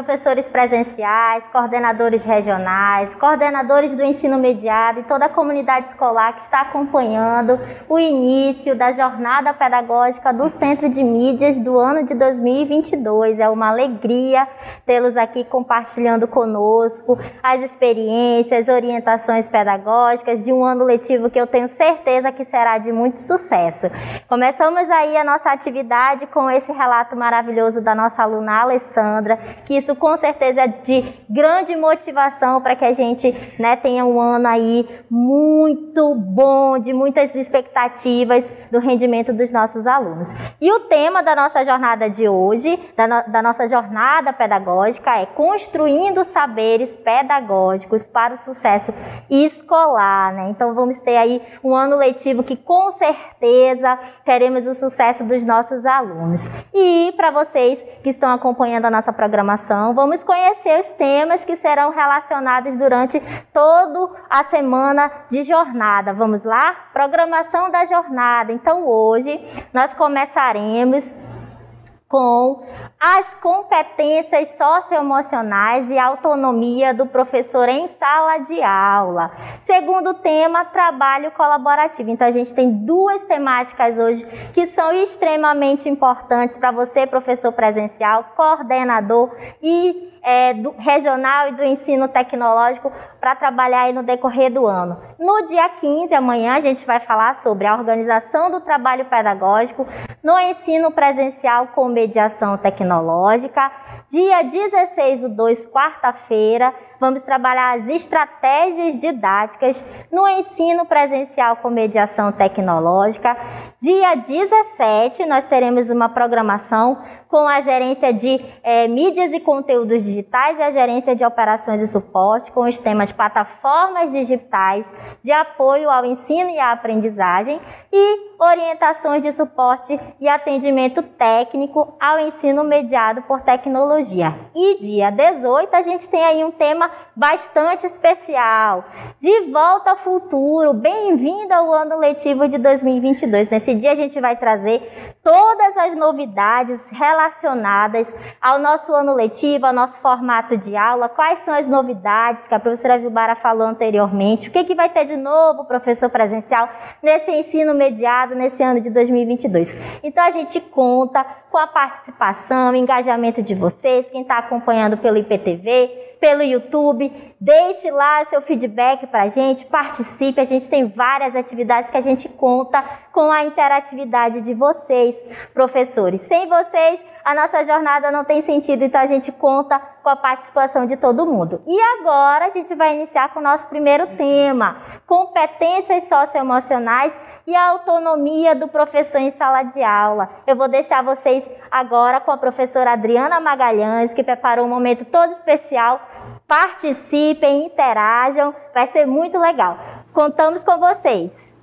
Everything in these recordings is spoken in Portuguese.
professores presenciais, coordenadores regionais, coordenadores do ensino mediado e toda a comunidade escolar que está acompanhando o início da jornada pedagógica do Centro de Mídias do ano de 2022. É uma alegria tê-los aqui compartilhando conosco as experiências, orientações pedagógicas de um ano letivo que eu tenho certeza que será de muito sucesso. Começamos aí a nossa atividade com esse relato maravilhoso da nossa aluna Alessandra, que isso com certeza é de grande motivação para que a gente, tenha um ano aí muito bom, de muitas expectativas do rendimento dos nossos alunos. E o tema da nossa jornada de hoje, da nossa jornada pedagógica, é construindo saberes pedagógicos para o sucesso escolar, né? Então vamos ter aí um ano letivo que com certeza teremos o sucesso dos nossos alunos. E para vocês que estão acompanhando a nossa programação, vamos conhecer os temas que serão relacionados durante toda a semana de jornada. Vamos lá? Programação da jornada. Então hoje nós começaremos com as competências socioemocionais e autonomia do professor em sala de aula. Segundo tema, trabalho colaborativo. Então, a gente tem duas temáticas hoje que são extremamente importantes para você, professor presencial, coordenador e do regional e do ensino tecnológico para trabalhar aí no decorrer do ano. No dia 15, amanhã, a gente vai falar sobre a organização do trabalho pedagógico no ensino presencial com mediação tecnológica. Dia 16/2, quarta-feira, vamos trabalhar as estratégias didáticas no ensino presencial com mediação tecnológica. Dia 17, nós teremos uma programação com a gerência de mídias e conteúdos digitais e a gerência de operações e suporte, com os temas plataformas digitais de apoio ao ensino e à aprendizagem e orientações de suporte e atendimento técnico ao ensino mediado por tecnologia. E dia 18, a gente tem aí um tema bastante especial. De volta ao futuro, bem-vindo ao ano letivo de 2022. Nesse dia a gente vai trazer todas as novidades relacionadas ao nosso ano letivo, ao nosso formato de aula, quais são as novidades que a professora Vilmara falou anteriormente, o que vai ter de novo, professor presencial, nesse ensino mediado, nesse ano de 2022. Então, a gente conta com a participação, engajamento de vocês, quem está acompanhando pelo IPTV, pelo YouTube, deixe lá seu feedback para a gente, participe, a gente tem várias atividades que a gente conta com a interatividade de vocês, professores. Sem vocês, a nossa jornada não tem sentido, então a gente conta com a participação de todo mundo. E agora a gente vai iniciar com o nosso primeiro tema, competências socioemocionais e a autonomia do professor em sala de aula. Eu vou deixar vocês agora com a professora Adriana Magalhães, que preparou um momento todo especial. Participem, interajam, vai ser muito legal. Contamos com vocês.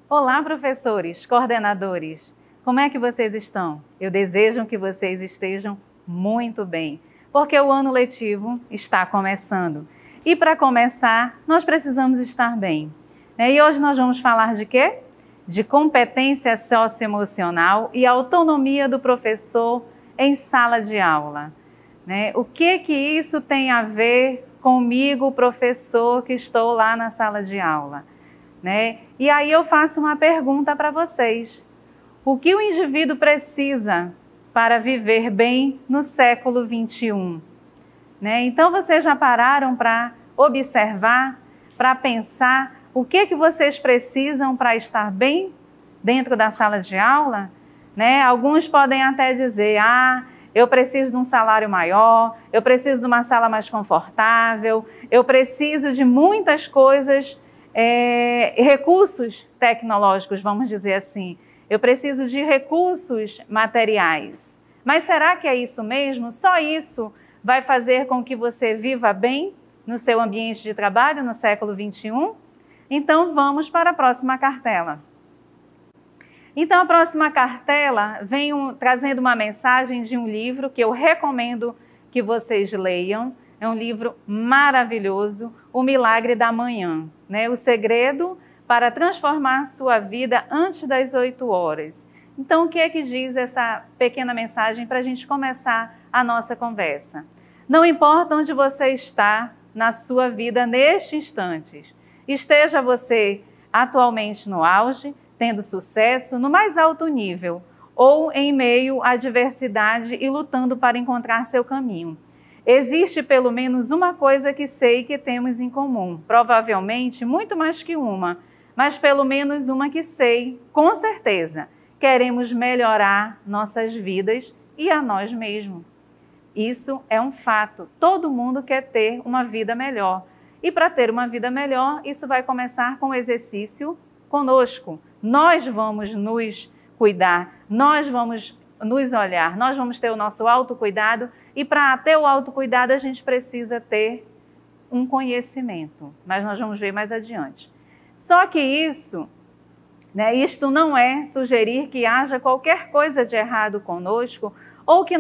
Olá, professores, coordenadores. Como é que vocês estão? Eu desejo que vocês estejam muito bem, porque o ano letivo está começando. E para começar, nós precisamos estar bem. E hoje nós vamos falar de quê? De competência socioemocional e autonomia do professor em sala de aula. O que isso tem a ver comigo, professor, que estou lá na sala de aula? E aí eu faço uma pergunta para vocês. O que o indivíduo precisa para viver bem no século XXI? Então vocês já pararam para observar, para pensar o que vocês precisam para estar bem dentro da sala de aula? Alguns podem até dizer, eu preciso de um salário maior, eu preciso de uma sala mais confortável, eu preciso de muitas coisas, recursos tecnológicos, vamos dizer assim. Eu preciso de recursos materiais. Mas será que é isso mesmo? Só isso vai fazer com que você viva bem no seu ambiente de trabalho no século XXI? Então, vamos para a próxima cartela. Então, a próxima cartela vem trazendo uma mensagem de um livro que eu recomendo que vocês leiam, É um livro maravilhoso, O Milagre da Manhã, né? O segredo para transformar sua vida antes das 8 horas. Então, o que é que diz essa pequena mensagem para a gente começar a nossa conversa? Não importa onde você está na sua vida neste instante, esteja você atualmente no auge, tendo sucesso, no mais alto nível, ou em meio à adversidade e lutando para encontrar seu caminho. Existe pelo menos uma coisa que sei que temos em comum, provavelmente muito mais que uma, mas pelo menos uma que sei, com certeza. Queremos melhorar nossas vidas e a nós mesmos. Isso é um fato. Todo mundo quer ter uma vida melhor. E para ter uma vida melhor, isso vai começar com o exercício conosco. Nós vamos nos cuidar, nós vamos nos olhar, nós vamos ter o nosso autocuidado. E para ter o autocuidado, a gente precisa ter um conhecimento. Mas nós vamos ver mais adiante. Só que isso, né, isto não é sugerir que haja qualquer coisa de errado conosco ou que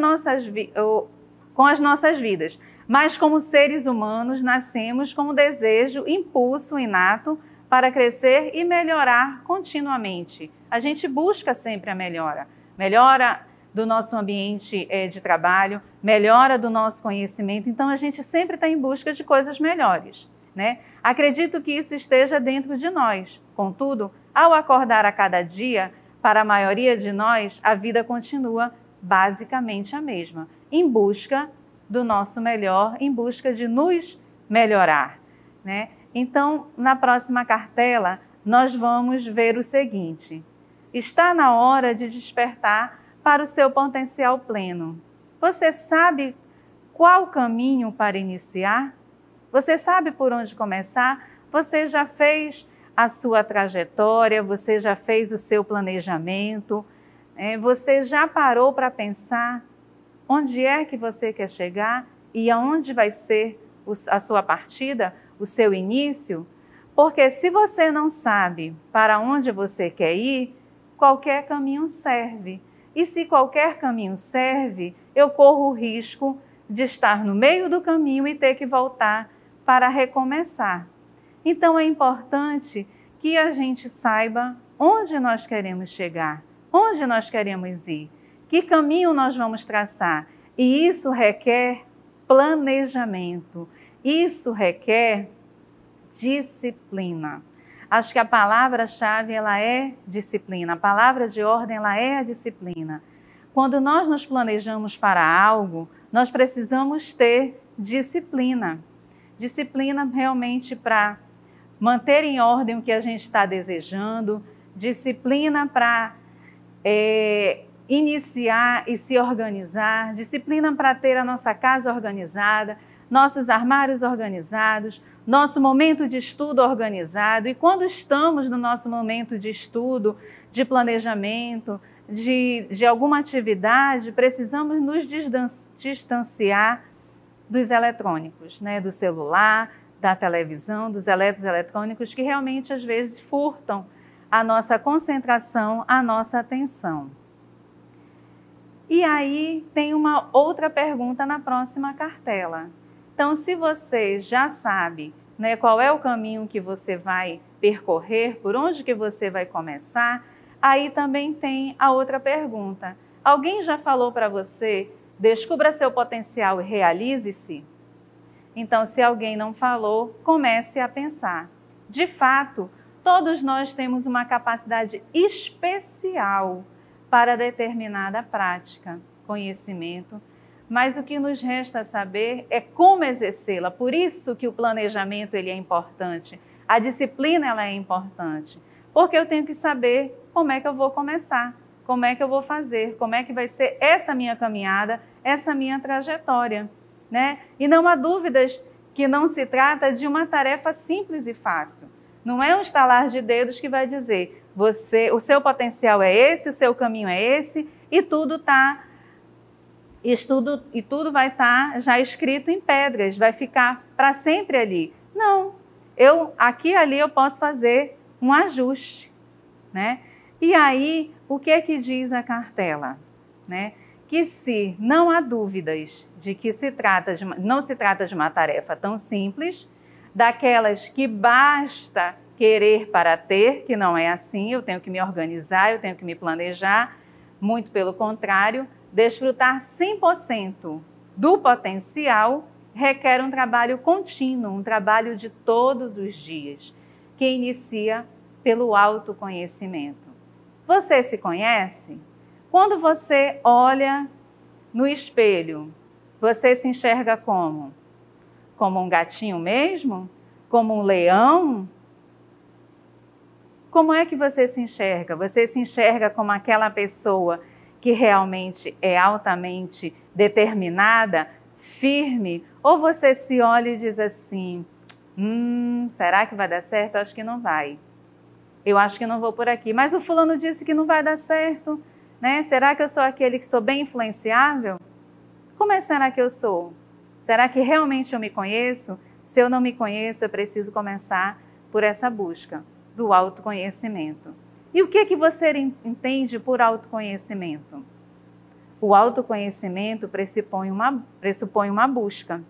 com as nossas vidas. Mas como seres humanos, nascemos com um desejo, impulso inato para crescer e melhorar continuamente. A gente busca sempre a melhora. Melhora do nosso ambiente de trabalho, melhora do nosso conhecimento. Então, a gente sempre está em busca de coisas melhores, né? Acredito que isso esteja dentro de nós. Contudo, ao acordar a cada dia, para a maioria de nós, a vida continua basicamente a mesma, em busca do nosso melhor, em busca de nos melhorar, né? Então, na próxima cartela, nós vamos ver o seguinte: está na hora de despertar para o seu potencial pleno. Você sabe qual caminho para iniciar? Você sabe por onde começar? Você já fez a sua trajetória, você já fez o seu planejamento, você já parou para pensar onde é que você quer chegar e aonde vai ser a sua partida, o seu início? Porque se você não sabe para onde você quer ir, qualquer caminho serve. E se qualquer caminho serve, eu corro o risco de estar no meio do caminho e ter que voltar para recomeçar. Então é importante que a gente saiba onde nós queremos chegar, onde nós queremos ir, que caminho nós vamos traçar. E isso requer planejamento, isso requer disciplina. Acho que a palavra-chave ela é disciplina, a palavra de ordem ela é a disciplina. Quando nós nos planejamos para algo, nós precisamos ter disciplina. Disciplina realmente para manter em ordem o que a gente está desejando, disciplina para iniciar e se organizar, disciplina para ter a nossa casa organizada, nossos armários organizados, nosso momento de estudo organizado. E quando estamos no nosso momento de estudo, de planejamento, de alguma atividade, precisamos nos distanciar dos eletrônicos, né? Do celular, da televisão, dos eletrônicos que realmente às vezes furtam a nossa concentração, a nossa atenção. E aí tem uma outra pergunta na próxima cartela. Então, se você já sabe, né, qual é o caminho que você vai percorrer, por onde que você vai começar, aí também tem a outra pergunta. Alguém já falou para você, descubra seu potencial e realize-se? Então, se alguém não falou, comece a pensar. De fato, todos nós temos uma capacidade especial para determinada prática, conhecimento, mas o que nos resta saber é como exercê-la. Por isso que o planejamento ele é importante, a disciplina ela é importante, porque eu tenho que saber como é que eu vou começar, como é que eu vou fazer, como é que vai ser essa minha caminhada, essa minha trajetória, né? E não há dúvidas que não se trata de uma tarefa simples e fácil. Não é um estalar de dedos que vai dizer, o seu potencial é esse, o seu caminho é esse, e tudo vai estar já escrito em pedras, vai ficar para sempre ali. Não, aqui e ali eu posso fazer um ajuste, né? E aí, o que é que diz a cartela? Né? que se não há dúvidas de que não se trata de uma tarefa tão simples, daquelas que basta querer para ter, que não é assim, eu tenho que me organizar, eu tenho que me planejar, muito pelo contrário, desfrutar 100% do potencial requer um trabalho contínuo, um trabalho de todos os dias, que inicia pelo autoconhecimento. Você se conhece? Quando você olha no espelho, você se enxerga como? Como um gatinho mesmo? Como um leão? Como é que você se enxerga? Você se enxerga como aquela pessoa que realmente é altamente determinada, firme? Ou você se olha e diz assim, será que vai dar certo? Eu acho que não vai. Eu acho que não vou por aqui. Mas o fulano disse que não vai dar certo, né? Será que eu sou aquele que sou bem influenciável? Como será que eu sou? Será que realmente eu me conheço? Se eu não me conheço, eu preciso começar por essa busca do autoconhecimento. E o que você entende por autoconhecimento? O autoconhecimento pressupõe uma busca.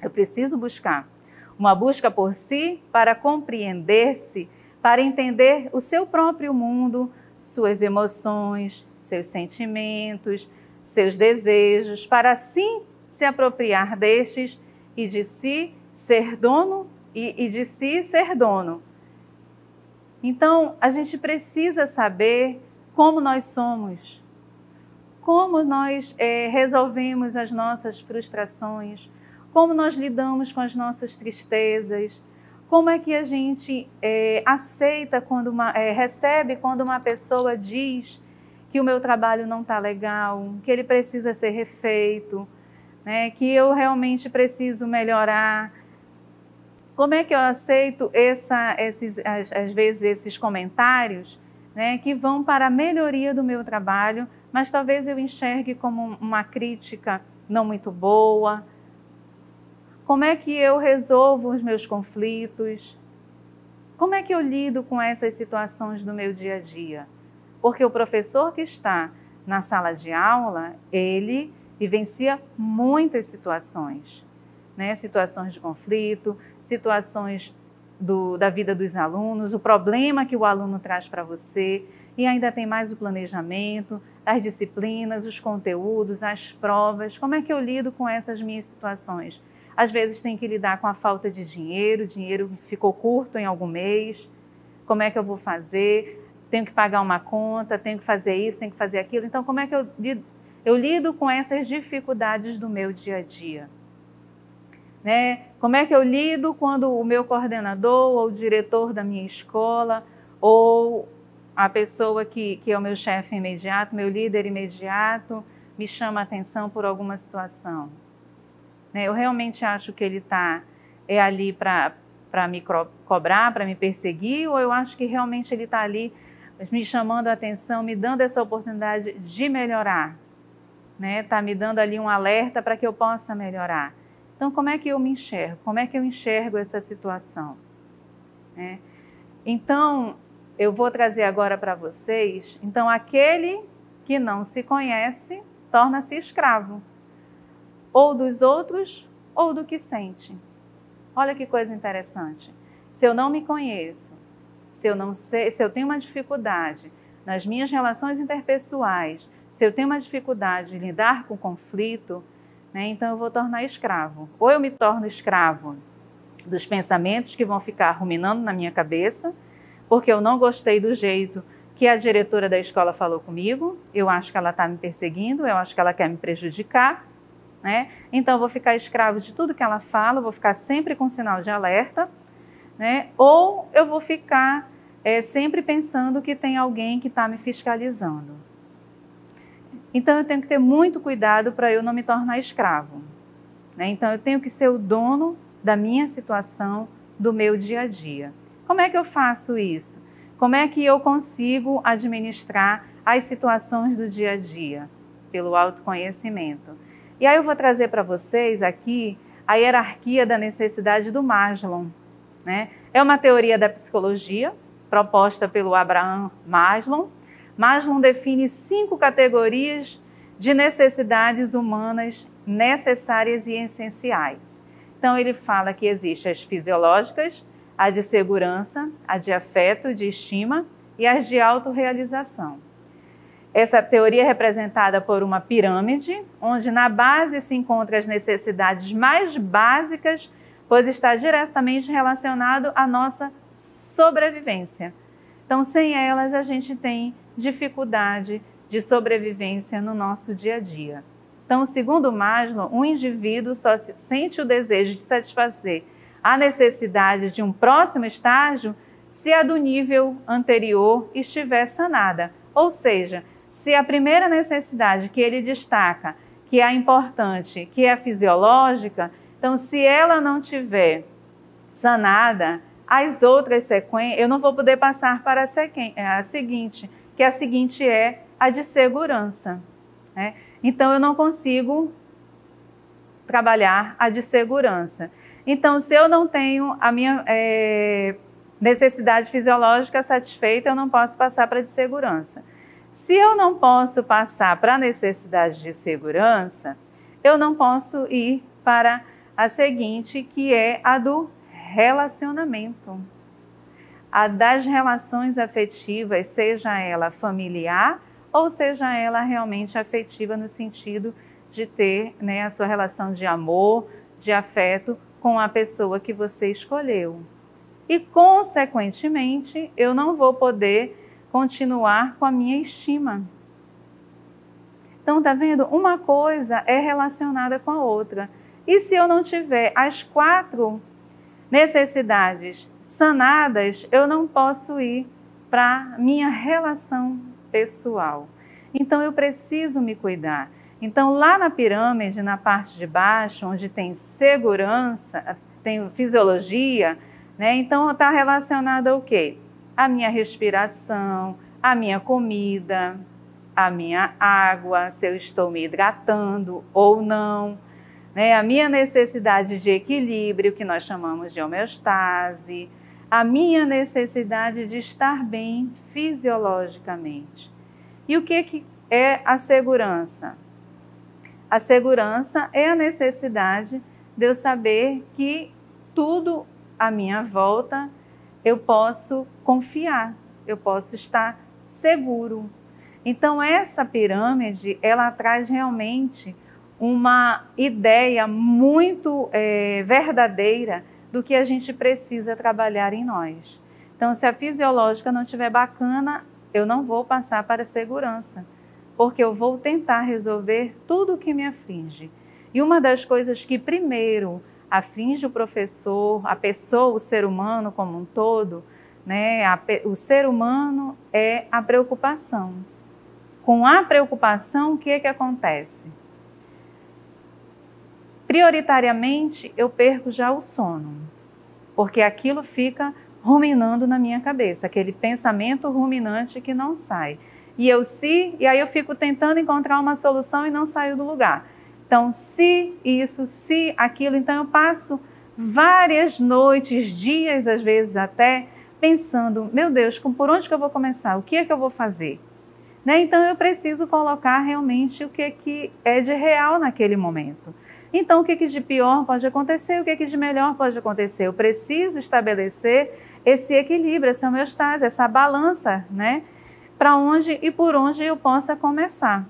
Eu preciso buscar. Uma busca por si para compreender-se, para entender o seu próprio mundo, suas emoções, seus sentimentos, seus desejos, para assim se apropriar destes e de si ser dono e de si ser dono. Então, a gente precisa saber como nós somos, como nós resolvemos as nossas frustrações, como nós lidamos com as nossas tristezas, como é que a gente aceita recebe quando uma pessoa diz que o meu trabalho não está legal, que ele precisa ser refeito, né, que eu realmente preciso melhorar. Como é que eu aceito às vezes esses comentários, né, que vão para a melhoria do meu trabalho, mas talvez eu enxergue como uma crítica não muito boa? Como é que eu resolvo os meus conflitos? Como é que eu lido com essas situações do meu dia a dia? Porque o professor que está na sala de aula, ele vivencia muitas situações, né? Situações de conflito, situações da vida dos alunos, o problema que o aluno traz para você, e ainda tem mais o planejamento, as disciplinas, os conteúdos, as provas. Como é que eu lido com essas minhas situações? Às vezes tem que lidar com a falta de dinheiro, o dinheiro ficou curto em algum mês, como é que eu vou fazer? Tenho que pagar uma conta, tenho que fazer isso, tenho que fazer aquilo. Então, como é que eu lido com essas dificuldades do meu dia a dia? Né? Como é que eu lido quando o meu coordenador ou o diretor da minha escola ou a pessoa que é o meu chefe imediato, meu líder imediato, me chama a atenção por alguma situação? Né? Eu realmente acho que ele está ali para me cobrar, para me perseguir, ou eu acho que realmente ele está ali me chamando a atenção, me dando essa oportunidade de melhorar? Né? Está me dando ali um alerta para que eu possa melhorar. Então, como é que eu me enxergo? Como é que eu enxergo essa situação? Né? Então, eu vou trazer agora para vocês, então, aquele que não se conhece torna-se escravo, ou dos outros, ou do que sente. Olha que coisa interessante. Se eu não me conheço, se eu tenho uma dificuldade nas minhas relações interpessoais, se eu tenho uma dificuldade de lidar com conflito, né, então eu vou tornar escravo. Ou eu me torno escravo dos pensamentos que vão ficar ruminando na minha cabeça, porque eu não gostei do jeito que a diretora da escola falou comigo, eu acho que ela está me perseguindo, eu acho que ela quer me prejudicar, né? Então eu vou ficar escravo de tudo que ela fala, vou ficar sempre com sinal de alerta, né? Ou eu vou ficar sempre pensando que tem alguém que está me fiscalizando. Então eu tenho que ter muito cuidado para eu não me tornar escravo, né? Então eu tenho que ser o dono da minha situação, do meu dia a dia. Como é que eu faço isso? Como é que eu consigo administrar as situações do dia a dia? Pelo autoconhecimento. E aí eu vou trazer para vocês aqui a hierarquia da necessidade do Maslow, né? É uma teoria da psicologia proposta pelo Abraham Maslow. Maslow define 5 categorias de necessidades humanas necessárias e essenciais. Então, ele fala que existem as fisiológicas, a de segurança, a de afeto, de estima e as de autorrealização. Essa teoria é representada por uma pirâmide, onde na base se encontram as necessidades mais básicas, pois está diretamente relacionado à nossa sobrevivência. Então, sem elas, a gente tem dificuldade de sobrevivência no nosso dia a dia. Então, segundo Maslow, um indivíduo só sente o desejo de satisfazer a necessidade de um próximo estágio se a do nível anterior estiver sanada. Ou seja, se a primeira necessidade que ele destaca, que é a importante, que é a fisiológica, então se ela não tiver sanada, as outras sequências, eu não vou poder passar para a seguinte, que a seguinte é a de segurança, né? Então, eu não consigo trabalhar a de segurança. Então, se eu não tenho a minha necessidade fisiológica satisfeita, eu não posso passar para a de segurança. Se eu não posso passar para a necessidade de segurança, eu não posso ir para a seguinte, que é a do relacionamento. A das relações afetivas, seja ela familiar ou seja ela realmente afetiva no sentido de ter, né, a sua relação de amor, de afeto com a pessoa que você escolheu. E, consequentemente, eu não vou poder continuar com a minha estima. Então, tá vendo? Uma coisa é relacionada com a outra. E se eu não tiver as 4 necessidades sanadas, eu não posso ir para minha relação pessoal. Então, eu preciso me cuidar. Então, lá na pirâmide, na parte de baixo, onde tem segurança, tem fisiologia, né? Então, está relacionado ao quê? A minha respiração, a minha comida, a minha água, se eu estou me hidratando ou não, né? A minha necessidade de equilíbrio, que nós chamamos de homeostase, a minha necessidade de estar bem fisiologicamente. E o que é a segurança? A segurança é a necessidade de eu saber que tudo à minha volta eu posso confiar, eu posso estar seguro. Então, essa pirâmide, ela traz realmente uma ideia muito verdadeira do que a gente precisa trabalhar em nós. Então, se a fisiológica não estiver bacana, eu não vou passar para a segurança, porque eu vou tentar resolver tudo o que me aflige. E uma das coisas que primeiro aflige o professor, a pessoa, o ser humano como um todo, né? O ser humano é a preocupação. Com a preocupação, o que é que acontece? Prioritariamente, eu perco já o sono, porque aquilo fica ruminando na minha cabeça, aquele pensamento ruminante que não sai. E aí eu fico tentando encontrar uma solução e não saio do lugar. Então, se isso, se aquilo, então eu passo várias noites, dias, às vezes até, pensando, meu Deus, por onde que eu vou começar? O que é que eu vou fazer? Né? Então, eu preciso colocar realmente o que é de real naquele momento. Então, o que de pior pode acontecer, o que de melhor pode acontecer? Eu preciso estabelecer esse equilíbrio, essa homeostase, essa balança, né? Para onde e por onde eu possa começar,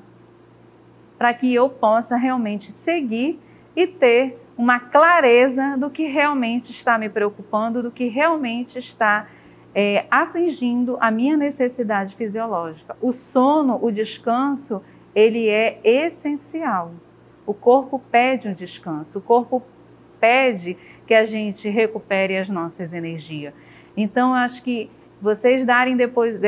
para que eu possa realmente seguir e ter uma clareza do que realmente está me preocupando, do que realmente está afligindo a minha necessidade fisiológica. O sono, o descanso, ele é essencial. O corpo pede um descanso, o corpo pede que a gente recupere as nossas energias. Então, eu acho que vocês derem depois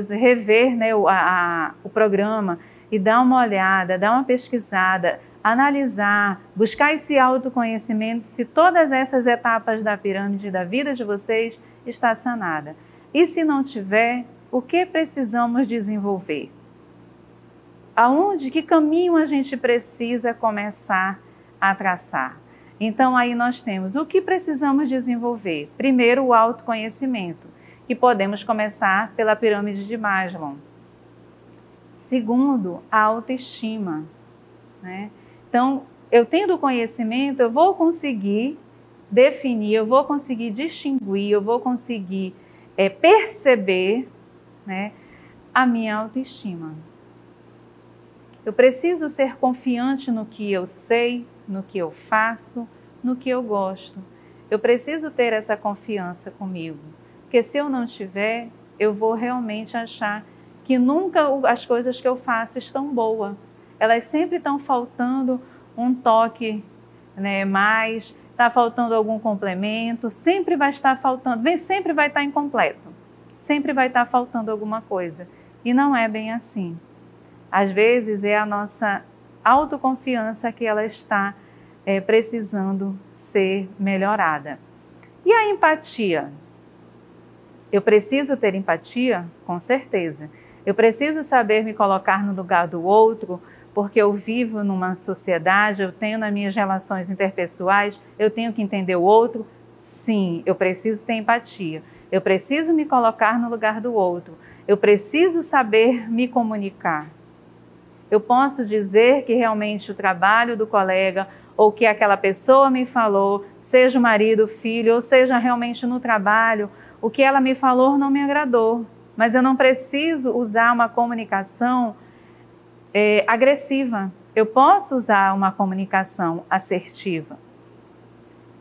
rever, né, o programa e dar uma olhada, dar uma pesquisada, analisar, buscar esse autoconhecimento, se todas essas etapas da pirâmide da vida de vocês está sanada. E se não tiver, o que precisamos desenvolver? Que caminho a gente precisa começar a traçar? Então, aí nós temos o que precisamos desenvolver. Primeiro, o autoconhecimento, que podemos começar pela pirâmide de Maslow. Segundo, a autoestima, né? Então, eu tendo conhecimento, eu vou conseguir definir, eu vou conseguir distinguir, eu vou conseguir perceber, né, a minha autoestima. Eu preciso ser confiante no que eu sei, no que eu faço, no que eu gosto. Eu preciso ter essa confiança comigo, porque se eu não tiver, eu vou realmente achar que nunca as coisas que eu faço estão boas. Elas sempre estão faltando um toque, né, mais, está faltando algum complemento, sempre vai estar faltando, sempre vai estar incompleto, sempre vai estar faltando alguma coisa. E não é bem assim. Às vezes é a nossa autoconfiança que ela está precisando ser melhorada. E a empatia? Eu preciso ter empatia? Com certeza. Eu preciso saber me colocar no lugar do outro, porque eu vivo numa sociedade, eu tenho nas minhas relações interpessoais, eu tenho que entender o outro? Sim, eu preciso ter empatia. Eu preciso me colocar no lugar do outro. Eu preciso saber me comunicar. Eu posso dizer que realmente o trabalho do colega ou que aquela pessoa me falou, seja o marido, o filho, ou seja realmente no trabalho, o que ela me falou não me agradou. Mas eu não preciso usar uma comunicação agressiva. Eu posso usar uma comunicação assertiva.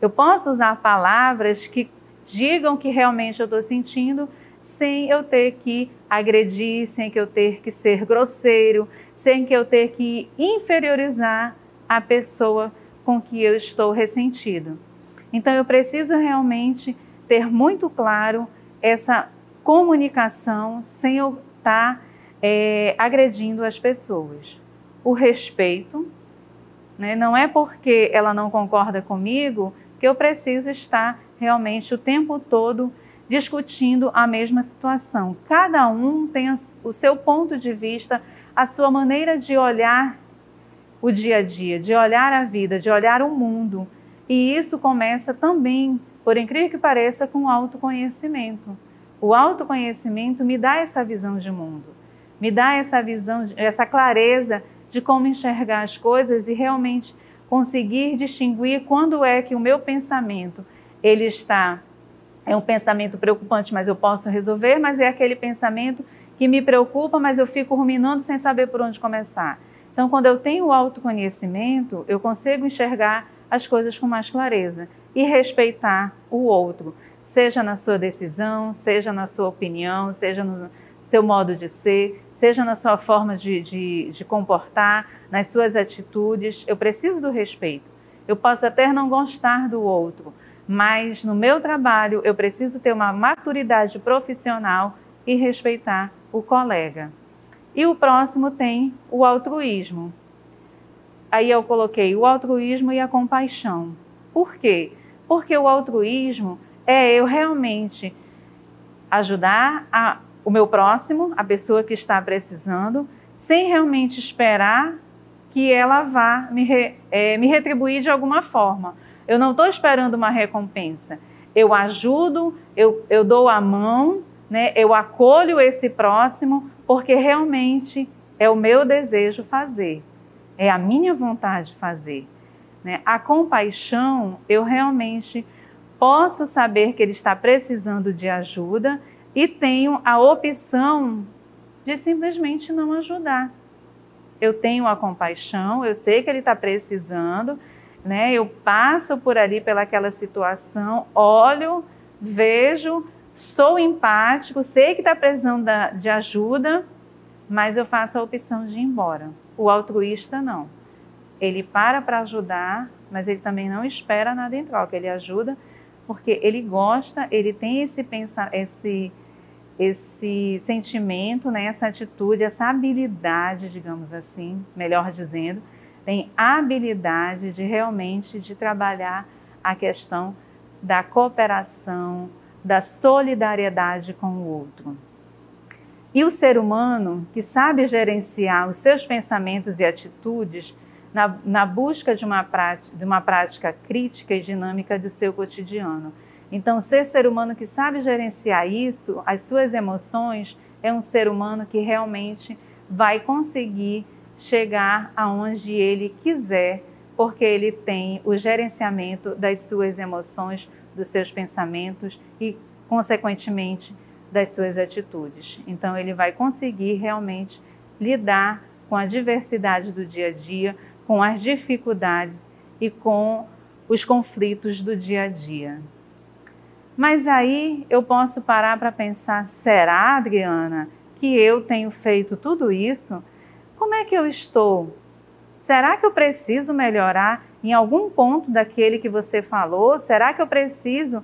Eu posso usar palavras que digam que realmente eu estou sentindo, sem eu ter que agredir, sem que eu ter que ser grosseiro, sem que eu ter que inferiorizar a pessoa com que eu estou ressentido. Então eu preciso realmente ter muito claro essa comunicação sem eu estar agredindo as pessoas. O respeito, né? Não é porque ela não concorda comigo que eu preciso estar realmente o tempo todo discutindo a mesma situação. Cada um tem o seu ponto de vista, a sua maneira de olhar o dia a dia, de olhar a vida, de olhar o mundo. E isso começa também, por incrível que pareça, com o autoconhecimento. O autoconhecimento me dá essa visão de mundo, me dá essa visão, essa clareza de como enxergar as coisas e realmente conseguir distinguir quando é que o meu pensamento ele é um pensamento preocupante, mas eu posso resolver, mas é aquele pensamento que me preocupa, mas eu fico ruminando sem saber por onde começar. Então, quando eu tenho o autoconhecimento, eu consigo enxergar as coisas com mais clareza e respeitar o outro, seja na sua decisão, seja na sua opinião, seja no seu modo de ser, seja na sua forma de comportar, nas suas atitudes. Eu preciso do respeito. Eu posso até não gostar do outro, mas no meu trabalho eu preciso ter uma maturidade profissional e respeitar o colega. E o próximo tem o altruísmo. Aí eu coloquei o altruísmo e a compaixão. Por quê? Porque o altruísmo é eu realmente ajudar o meu próximo, a pessoa que está precisando, sem realmente esperar que ela vá me retribuir de alguma forma. Eu não estou esperando uma recompensa. Eu ajudo, eu dou a mão, né? Eu acolho esse próximo, porque realmente é o meu desejo fazer, é a minha vontade fazer, né? A compaixão, eu realmente posso saber que ele está precisando de ajuda e tenho a opção de simplesmente não ajudar. Eu tenho a compaixão, eu sei que ele está precisando, né? Eu passo por ali pelaquela situação, olho, vejo, sou empático, sei que está precisando de ajuda, mas eu faço a opção de ir embora. O altruísta não. Ele para ajudar, mas ele também não espera nada em troca. Ele ajuda porque ele gosta, ele tem esse sentimento, né, essa atitude, essa habilidade, digamos assim, melhor dizendo, tem a habilidade de realmente de trabalhar a questão da cooperação, da solidariedade com o outro. E o ser humano que sabe gerenciar os seus pensamentos e atitudes na busca de uma prática crítica e dinâmica do seu cotidiano. Então, ser humano que sabe gerenciar isso, as suas emoções, é um ser humano que realmente vai conseguir chegar aonde ele quiser, porque ele tem o gerenciamento das suas emoções, dos seus pensamentos e, consequentemente, das suas atitudes. Então, ele vai conseguir realmente lidar com a diversidade do dia a dia, com as dificuldades e com os conflitos do dia a dia. Mas aí eu posso parar para pensar, será, Adriana, que eu tenho feito tudo isso? Como é que eu estou? Será que eu preciso melhorar em algum ponto daquele que você falou? Será que eu preciso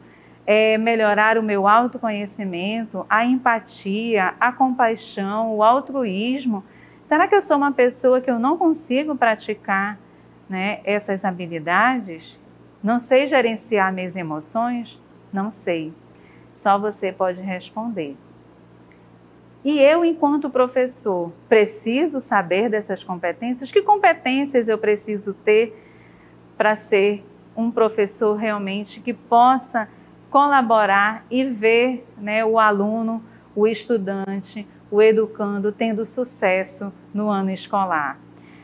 melhorar o meu autoconhecimento, a empatia, a compaixão, o altruísmo? Será que eu sou uma pessoa que eu não consigo praticar, né, essas habilidades? Não sei gerenciar minhas emoções? Não sei. Só você pode responder. E eu, enquanto professor, preciso saber dessas competências? Que competências eu preciso ter para ser um professor realmente que possa colaborar e ver, né, o aluno, o estudante, o educando tendo sucesso no ano escolar?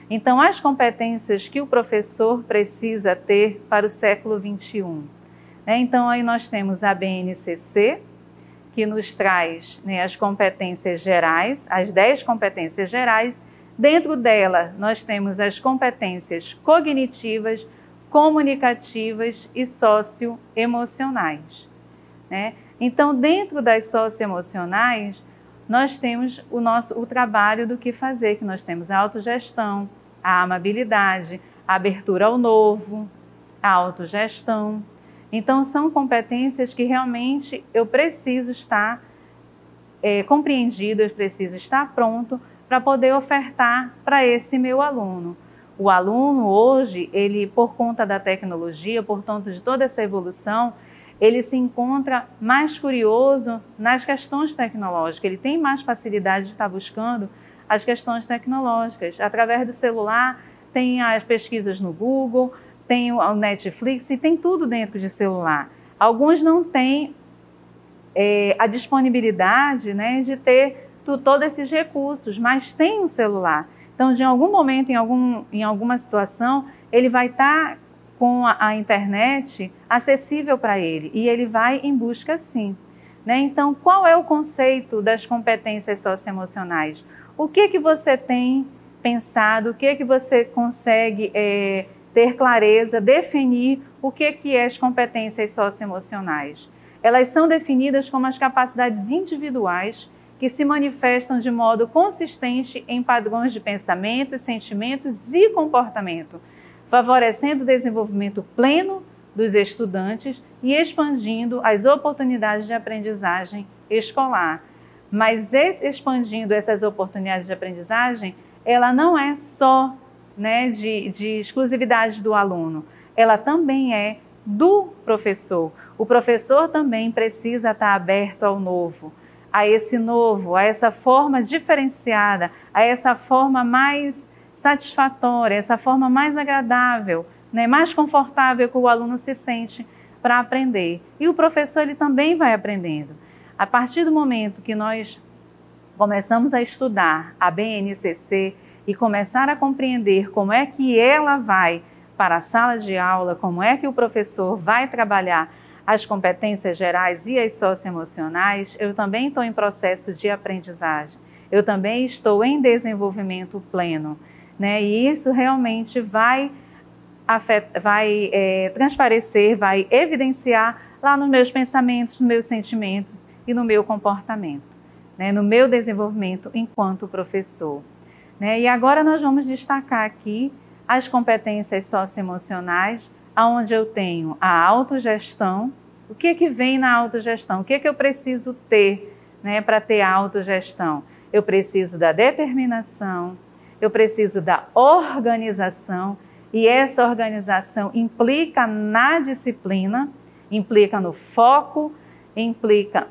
Então, as competências que o professor precisa ter para o século XXI. Então, aí nós temos a BNCC, que nos traz, né, as competências gerais, as 10 competências gerais. Dentro dela, nós temos as competências cognitivas, comunicativas e socioemocionais, né? Então, dentro das socioemocionais, nós temos o trabalho do que fazer, que nós temos a autogestão, a amabilidade, a abertura ao novo, a autogestão. Então, são competências que realmente eu preciso estar compreendido, eu preciso estar pronto para poder ofertar para esse meu aluno. O aluno hoje, ele, por conta da tecnologia, por conta de toda essa evolução, ele se encontra mais curioso nas questões tecnológicas, ele tem mais facilidade de estar buscando as questões tecnológicas. Através do celular, tem as pesquisas no Google, tem o Netflix e tem tudo dentro de celular. Alguns não têm a disponibilidade, né, de ter todos esses recursos, mas tem um celular. Então, de algum momento, em alguma situação, ele vai estar com a internet acessível para ele e ele vai em busca sim, né? Então, qual é o conceito das competências socioemocionais? O que você tem pensado, o que você consegue ter clareza, definir o que é as competências socioemocionais? Elas são definidas como as capacidades individuais que se manifestam de modo consistente em padrões de pensamentos, sentimentos e comportamento, favorecendo o desenvolvimento pleno dos estudantes e expandindo as oportunidades de aprendizagem escolar. Mas expandindo essas oportunidades de aprendizagem, ela não é só, né, de exclusividade do aluno, ela também é do professor. O professor também precisa estar aberto ao novo, a esse novo, a essa forma diferenciada, a essa forma mais satisfatória, essa forma mais agradável, né, mais confortável que o aluno se sente para aprender. E o professor, ele também vai aprendendo. A partir do momento que nós começamos a estudar a BNCC e começar a compreender como é que ela vai para a sala de aula, como é que o professor vai trabalhar as competências gerais e as socioemocionais, eu também estou em processo de aprendizagem, eu também estou em desenvolvimento pleno, né? E isso realmente vai transparecer, vai evidenciar lá nos meus pensamentos, nos meus sentimentos e no meu comportamento, né? No meu desenvolvimento enquanto professor, né? E agora nós vamos destacar aqui as competências socioemocionais, onde eu tenho a autogestão. O que vem na autogestão? O que eu preciso ter, né, para ter a autogestão? Eu preciso da determinação, eu preciso da organização, e essa organização implica na disciplina, implica no foco, implica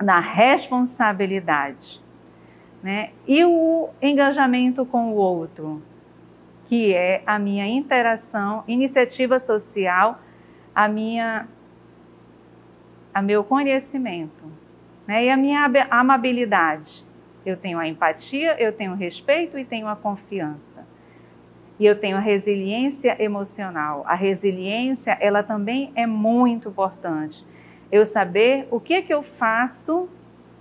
na responsabilidade, né? E o engajamento com o outro, que é a minha interação, iniciativa social, meu conhecimento, né? E a minha amabilidade, Eu tenho a empatia, eu tenho o respeito e tenho a confiança. E eu tenho a resiliência emocional. A resiliência, ela também é muito importante. Eu saber o que é que eu faço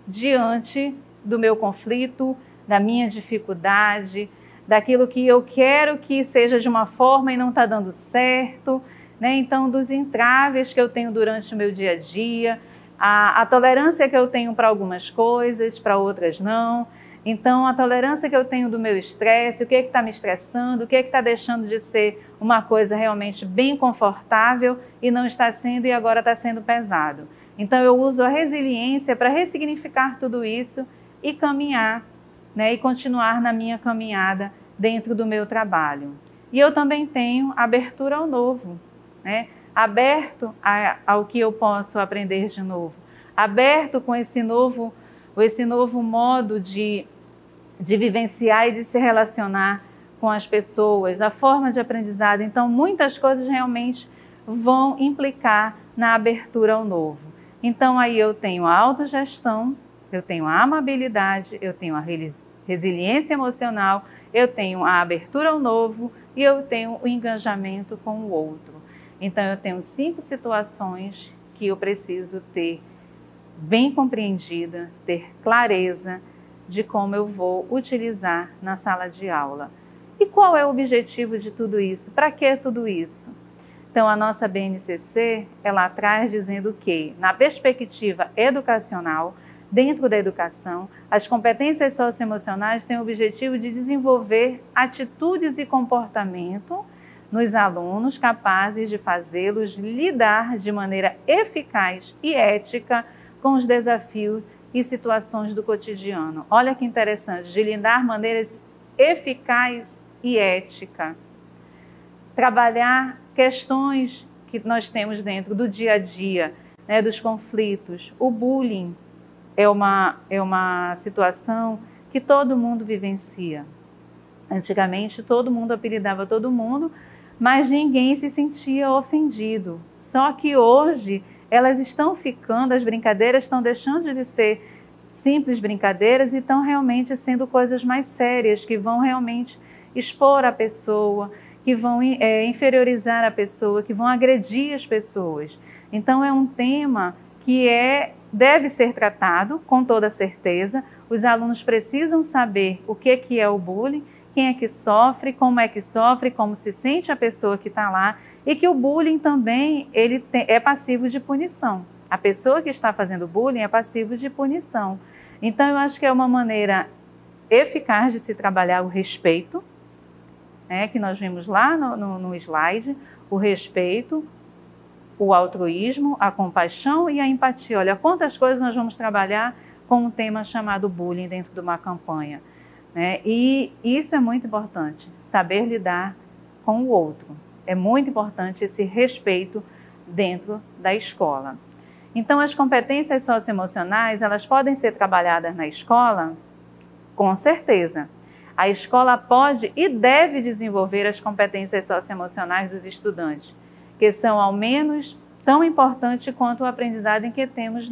diante do meu conflito, da minha dificuldade, daquilo que eu quero que seja de uma forma e não está dando certo, né? Então, dos entraves que eu tenho durante o meu dia a dia, a tolerância que eu tenho para algumas coisas, para outras não. Então, a tolerância que eu tenho do meu estresse, o que está me estressando, o que está deixando de ser uma coisa realmente bem confortável e não está sendo e agora está sendo pesado. Então, eu uso a resiliência para ressignificar tudo isso e caminhar, né, e continuar na minha caminhada dentro do meu trabalho. E eu também tenho abertura ao novo, né? Aberto ao que eu posso aprender de novo, aberto com esse novo modo de vivenciar e de se relacionar com as pessoas, a forma de aprendizado. Então, muitas coisas realmente vão implicar na abertura ao novo. Então, aí eu tenho a autogestão, eu tenho a amabilidade, eu tenho a resiliência emocional, eu tenho a abertura ao novo e eu tenho o engajamento com o outro. Então, eu tenho 5 situações que eu preciso ter bem compreendida, ter clareza de como eu vou utilizar na sala de aula. E qual é o objetivo de tudo isso? Para que tudo isso? Então, a nossa BNCC, ela traz dizendo que, na perspectiva educacional, dentro da educação, as competências socioemocionais têm o objetivo de desenvolver atitudes e comportamento nos alunos capazes de fazê-los lidar de maneira eficaz e ética com os desafios e situações do cotidiano. Olha que interessante, de lidar de maneiras eficaz e ética. Trabalhar questões que nós temos dentro do dia a dia, né, dos conflitos. O bullying é uma situação que todo mundo vivencia. Antigamente, todo mundo apelidava todo mundo, mas ninguém se sentia ofendido. Só que hoje, elas estão ficando, as brincadeiras estão deixando de ser simples brincadeiras e estão realmente sendo coisas mais sérias, que vão realmente expor a pessoa, que vão inferiorizar a pessoa, que vão agredir as pessoas. Então, é um tema que deve ser tratado com toda certeza. Os alunos precisam saber o que é o bullying, quem é que sofre, como se sente a pessoa que está lá, e que o bullying também é passivo de punição. A pessoa que está fazendo bullying é passivo de punição. Então, eu acho que é uma maneira eficaz de se trabalhar o respeito, né, que nós vimos lá no slide, o respeito, o altruísmo, a compaixão e a empatia. Olha, quantas coisas nós vamos trabalhar com um tema chamado bullying dentro de uma campanha, né? E isso é muito importante, saber lidar com o outro. É muito importante esse respeito dentro da escola. Então, as competências socioemocionais, elas podem ser trabalhadas na escola? Com certeza. A escola pode e deve desenvolver as competências socioemocionais dos estudantes, que são ao menos tão importantes quanto o aprendizado que temos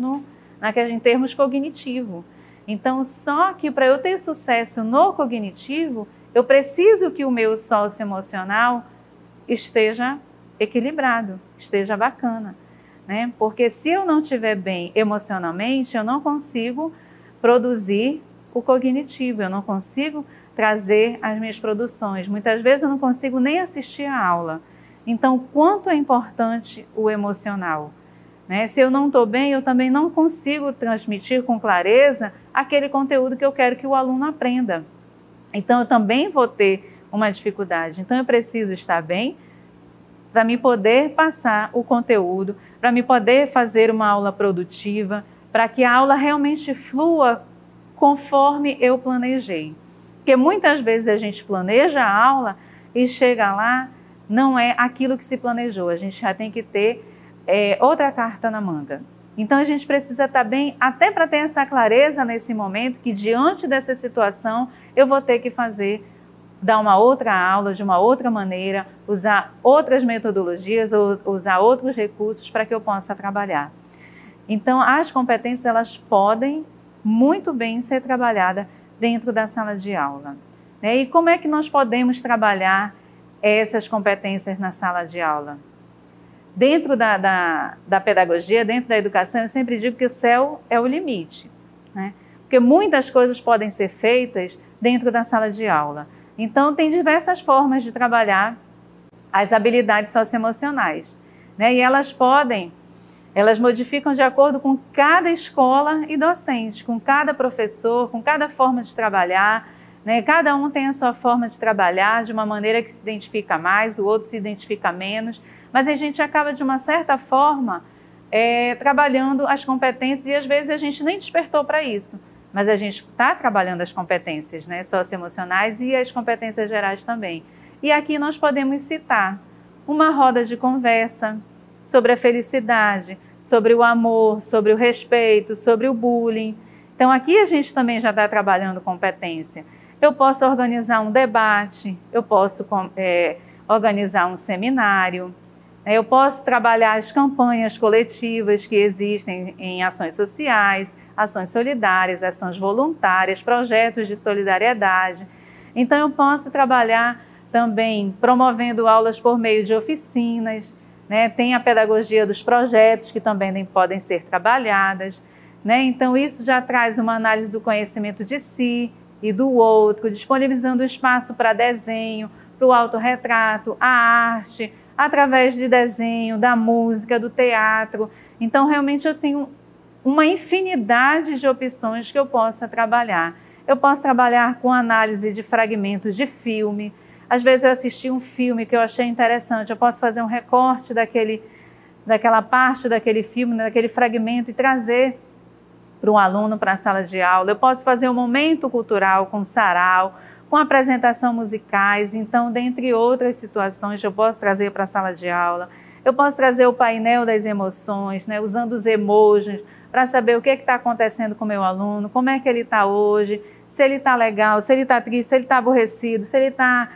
em termos cognitivo. Então, só que para eu ter sucesso no cognitivo, eu preciso que o meu socioemocional esteja equilibrado, esteja bacana, né? Porque se eu não estiver bem emocionalmente, eu não consigo produzir o cognitivo, eu não consigo trazer as minhas produções. Muitas vezes eu não consigo nem assistir a aula. Então, quanto é importante o emocional? Né? Se eu não estou bem, eu também não consigo transmitir com clareza aquele conteúdo que eu quero que o aluno aprenda. Então, eu também vou ter uma dificuldade. Então, eu preciso estar bem para me poder passar o conteúdo, para me poder fazer uma aula produtiva, para que a aula realmente flua conforme eu planejei. Porque muitas vezes a gente planeja a aula e chega lá, não é aquilo que se planejou. A gente já tem que ter outra carta na manga. Então, a gente precisa estar bem, até para ter essa clareza nesse momento, que diante dessa situação, eu vou ter que dar uma outra aula de uma outra maneira, usar outras metodologias ou usar outros recursos para que eu possa trabalhar. Então, as competências, elas podem muito bem ser trabalhadas dentro da sala de aula, né? E como é que nós podemos trabalhar essas competências na sala de aula? Dentro da pedagogia, dentro da educação, eu sempre digo que o céu é o limite, né? Porque muitas coisas podem ser feitas dentro da sala de aula. Então, tem diversas formas de trabalhar as habilidades socioemocionais, né? E elas modificam de acordo com cada escola e docente, com cada professor, com cada forma de trabalhar, né? Cada um tem a sua forma de trabalhar de uma maneira que se identifica mais, o outro se identifica menos, mas a gente acaba, de uma certa forma, trabalhando as competências e às vezes a gente nem despertou para isso, mas a gente está trabalhando as competências, né, socioemocionais e as competências gerais também. E aqui nós podemos citar uma roda de conversa sobre a felicidade, sobre o amor, sobre o respeito, sobre o bullying. Então aqui a gente também já está trabalhando competência. Eu posso organizar um debate, eu posso organizar um seminário, eu posso trabalhar as campanhas coletivas que existem em ações sociais, ações solidárias, ações voluntárias, projetos de solidariedade. Então eu posso trabalhar também promovendo aulas por meio de oficinas, né? Tem a pedagogia dos projetos que também podem ser trabalhadas, né? Então isso já traz uma análise do conhecimento de si e do outro, disponibilizando espaço para desenho, para o autorretrato, a arte, através de desenho, da música, do teatro. Então realmente eu tenho uma infinidade de opções que eu possa trabalhar. Eu posso trabalhar com análise de fragmentos de filme. Às vezes eu assisti um filme que eu achei interessante, eu posso fazer um recorte daquela parte daquele filme, daquele fragmento e trazer para um aluno para a sala de aula. Eu posso fazer um momento cultural com sarau, com apresentação musicais. Então, dentre outras situações, eu posso trazer para a sala de aula. Eu posso trazer o painel das emoções, né, usando os emojis, para saber o que está acontecendo com o meu aluno, como é que ele está hoje, se ele está legal, se ele está triste, se ele está aborrecido, se ele está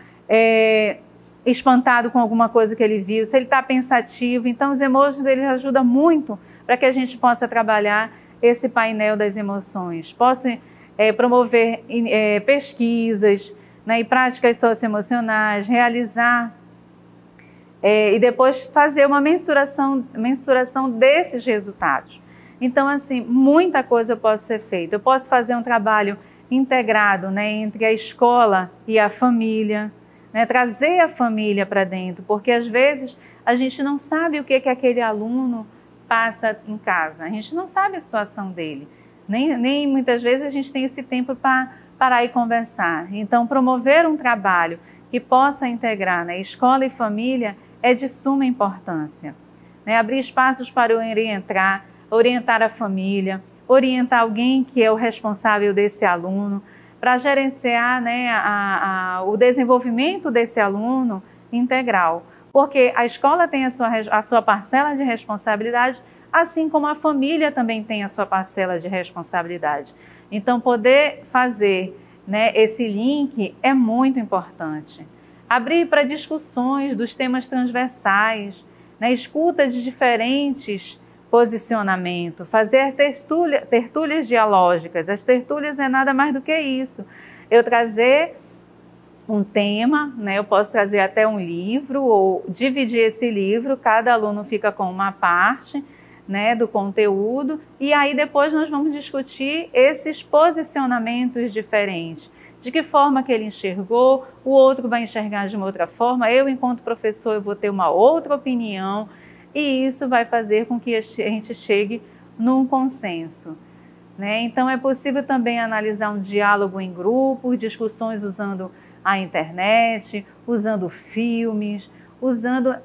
espantado com alguma coisa que ele viu, se ele está pensativo. Então, os emojis eles ajudam muito para que a gente possa trabalhar esse painel das emoções. Posso promover pesquisas, né, e práticas socioemocionais, realizar e depois fazer uma mensuração desses resultados. Então, assim, muita coisa pode ser feita. Eu posso fazer um trabalho integrado, né, entre a escola e a família, né, trazer a família para dentro, porque às vezes a gente não sabe o que aquele aluno passa em casa, a gente não sabe a situação dele, nem muitas vezes a gente tem esse tempo para parar e conversar. Então, promover um trabalho que possa integrar, né, escola e família é de suma importância, né? Abrir espaços para orientar a família, orientar alguém que é o responsável desse aluno, para gerenciar, né, o desenvolvimento desse aluno integral. Porque a escola tem a sua parcela de responsabilidade, assim como a família também tem a sua parcela de responsabilidade. Então, poder fazer, né, esse link é muito importante. Abrir para discussões dos temas transversais, né, escuta de diferentes posicionamentos, fazer tertúlias dialógicas. As tertúlias é nada mais do que isso. Eu trazer um tema, né, eu posso trazer até um livro ou dividir esse livro, cada aluno fica com uma parte, né, do conteúdo, e aí depois nós vamos discutir esses posicionamentos diferentes. De que forma que ele enxergou, o outro vai enxergar de uma outra forma, eu, enquanto professor, eu vou ter uma outra opinião, e isso vai fazer com que a gente chegue num consenso, né? Então, é possível também analisar um diálogo em grupo, discussões usando a internet, usando filmes,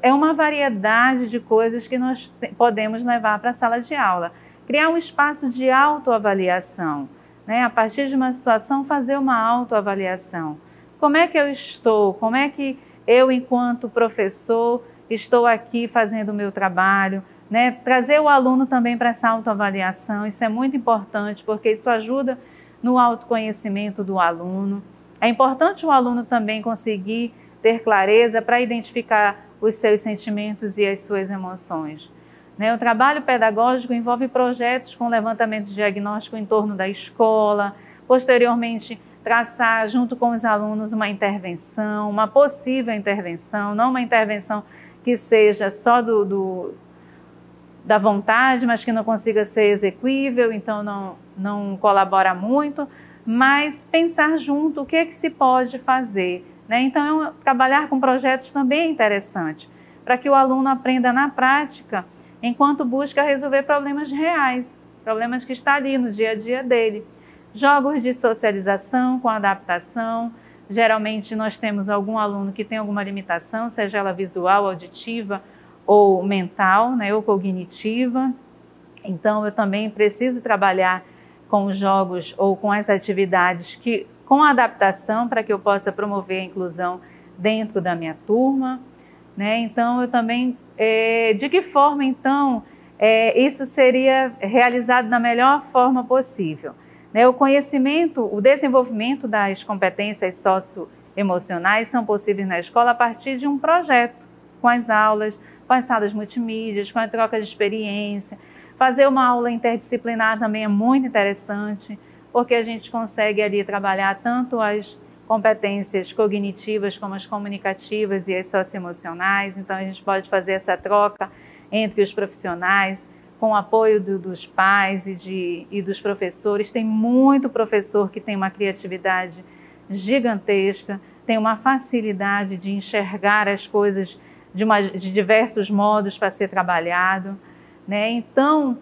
é uma variedade de coisas que nós podemos levar para a sala de aula. Criar um espaço de autoavaliação, né? A partir de uma situação, fazer uma autoavaliação. Como é que eu estou? Como é que eu, enquanto professor, estou aqui fazendo o meu trabalho, né? Trazer o aluno também para essa autoavaliação, isso é muito importante, porque isso ajuda no autoconhecimento do aluno. É importante o aluno também conseguir ter clareza para identificar os seus sentimentos e as suas emoções, né? O trabalho pedagógico envolve projetos com levantamento de diagnóstico em torno da escola, posteriormente traçar junto com os alunos uma intervenção, uma possível intervenção, não uma intervenção que seja só da vontade, mas que não consiga ser execuível, então não colabora muito, mas pensar junto o que é que se pode fazer, né? Então, trabalhar com projetos também é interessante, para que o aluno aprenda na prática, enquanto busca resolver problemas reais, problemas que estão ali no dia a dia dele. Jogos de socialização com adaptação. Geralmente nós temos algum aluno que tem alguma limitação, seja ela visual, auditiva ou mental, né, ou cognitiva. Então eu também preciso trabalhar com os jogos ou com as atividades com adaptação para que eu possa promover a inclusão dentro da minha turma, né? Então eu também, de que forma então isso seria realizado da melhor forma possível? O conhecimento, o desenvolvimento das competências socioemocionais são possíveis na escola a partir de um projeto, com as aulas, com as salas multimídias, com a troca de experiência. Fazer uma aula interdisciplinar também é muito interessante, porque a gente consegue ali trabalhar tanto as competências cognitivas como as comunicativas e as socioemocionais. Então a gente pode fazer essa troca entre os profissionais, com o apoio dos pais e dos professores. Tem muito professor que tem uma criatividade gigantesca, tem uma facilidade de enxergar as coisas de diversos modos para ser trabalhado, né? Então,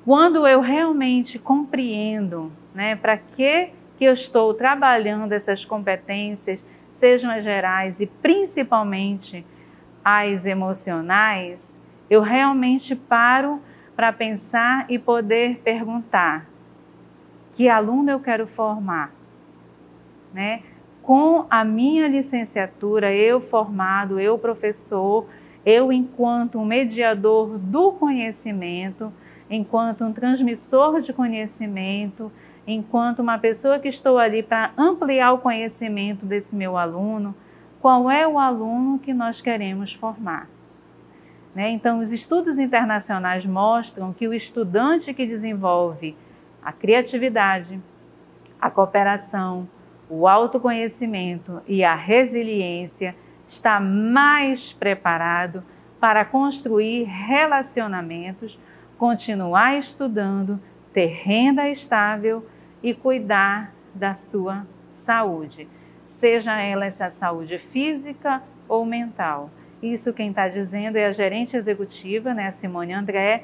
quando eu realmente compreendo, né, para que eu estou trabalhando essas competências, sejam as gerais e principalmente as emocionais, eu realmente paro para pensar e poder perguntar: que aluno eu quero formar? Né? Com a minha licenciatura, eu formado, eu professor, eu enquanto um mediador do conhecimento, enquanto um transmissor de conhecimento, enquanto uma pessoa que estou ali para ampliar o conhecimento desse meu aluno, qual é o aluno que nós queremos formar? Então, os estudos internacionais mostram que o estudante que desenvolve a criatividade, a cooperação, o autoconhecimento e a resiliência está mais preparado para construir relacionamentos, continuar estudando, ter renda estável e cuidar da sua saúde, seja ela essa saúde física ou mental. Isso quem está dizendo é a gerente executiva, né, Simone André,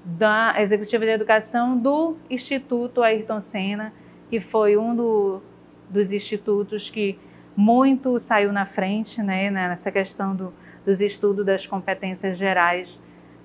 da Executiva de Educação do Instituto Ayrton Senna, que foi um dos institutos que muito saiu na frente, né, nessa questão dos estudos das competências gerais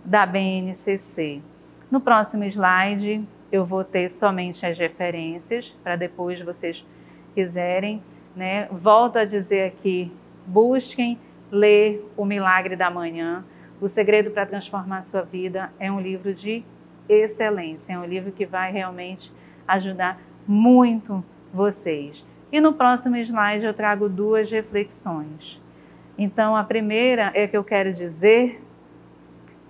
da BNCC. No próximo slide eu vou ter somente as referências, para depois vocês quiserem, né? Volto a dizer aqui, busquem ler O Milagre da Manhã, O Segredo para Transformar a Sua Vida. É um livro de excelência, é um livro que vai realmente ajudar muito vocês. E no próximo slide eu trago duas reflexões. Então, a primeira é que eu quero dizer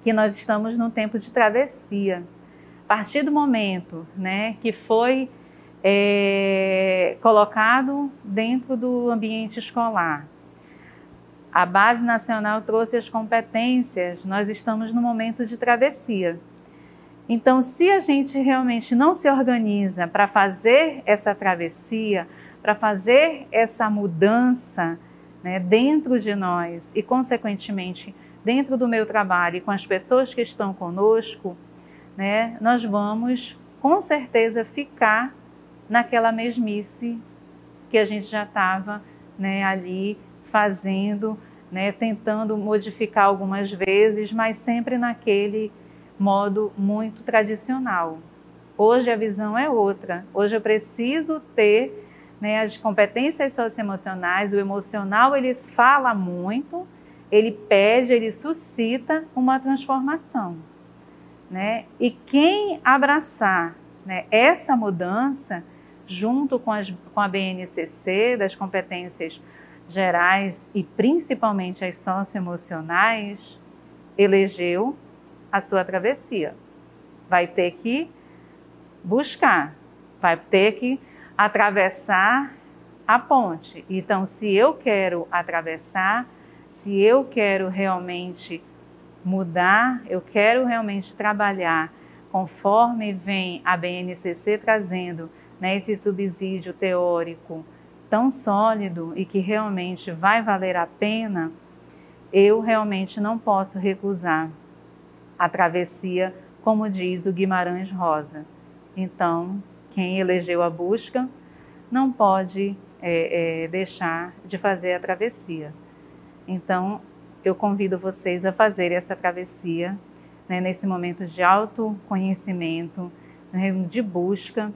que nós estamos num tempo de travessia. A partir do momento, né, que foi colocado dentro do ambiente escolar, a Base Nacional trouxe as competências, nós estamos num momento de travessia. Então, se a gente realmente não se organiza para fazer essa travessia, para fazer essa mudança, né, dentro de nós e, consequentemente, dentro do meu trabalho e com as pessoas que estão conosco, né, nós vamos, com certeza, ficar naquela mesmice que a gente já estava, né, ali fazendo, né, tentando modificar algumas vezes, mas sempre naquele modo muito tradicional. Hoje a visão é outra. Hoje eu preciso ter, né, as competências socioemocionais. O emocional, ele fala muito, ele pede, ele suscita uma transformação, né? E quem abraçar, né, essa mudança junto com a BNCC, das competências gerais e principalmente as socioemocionais, elegeu a sua travessia. Vai ter que buscar, vai ter que atravessar a ponte. Então, se eu quero atravessar, se eu quero realmente mudar, eu quero realmente trabalhar conforme vem a BNCC trazendo, né, esse subsídio teórico tão sólido e que realmente vai valer a pena, eu realmente não posso recusar a travessia, como diz o Guimarães Rosa. Então, quem elegeu a busca não pode deixar de fazer a travessia. Então, eu convido vocês a fazer essa travessia, né, nesse momento de autoconhecimento, né, de busca,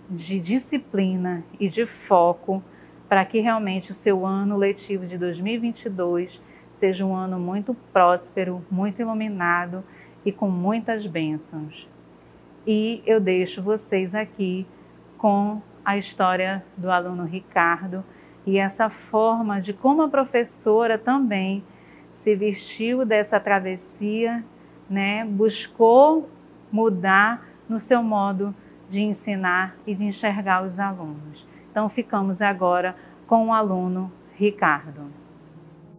de disciplina e de foco, para que realmente o seu ano letivo de 2022 seja um ano muito próspero, muito iluminado e com muitas bênçãos. E eu deixo vocês aqui com a história do aluno Ricardo e essa forma de como a professora também se vestiu dessa travessia, né, buscou mudar no seu modo de ensinar e de enxergar os alunos. Então, ficamos agora com o aluno Ricardo.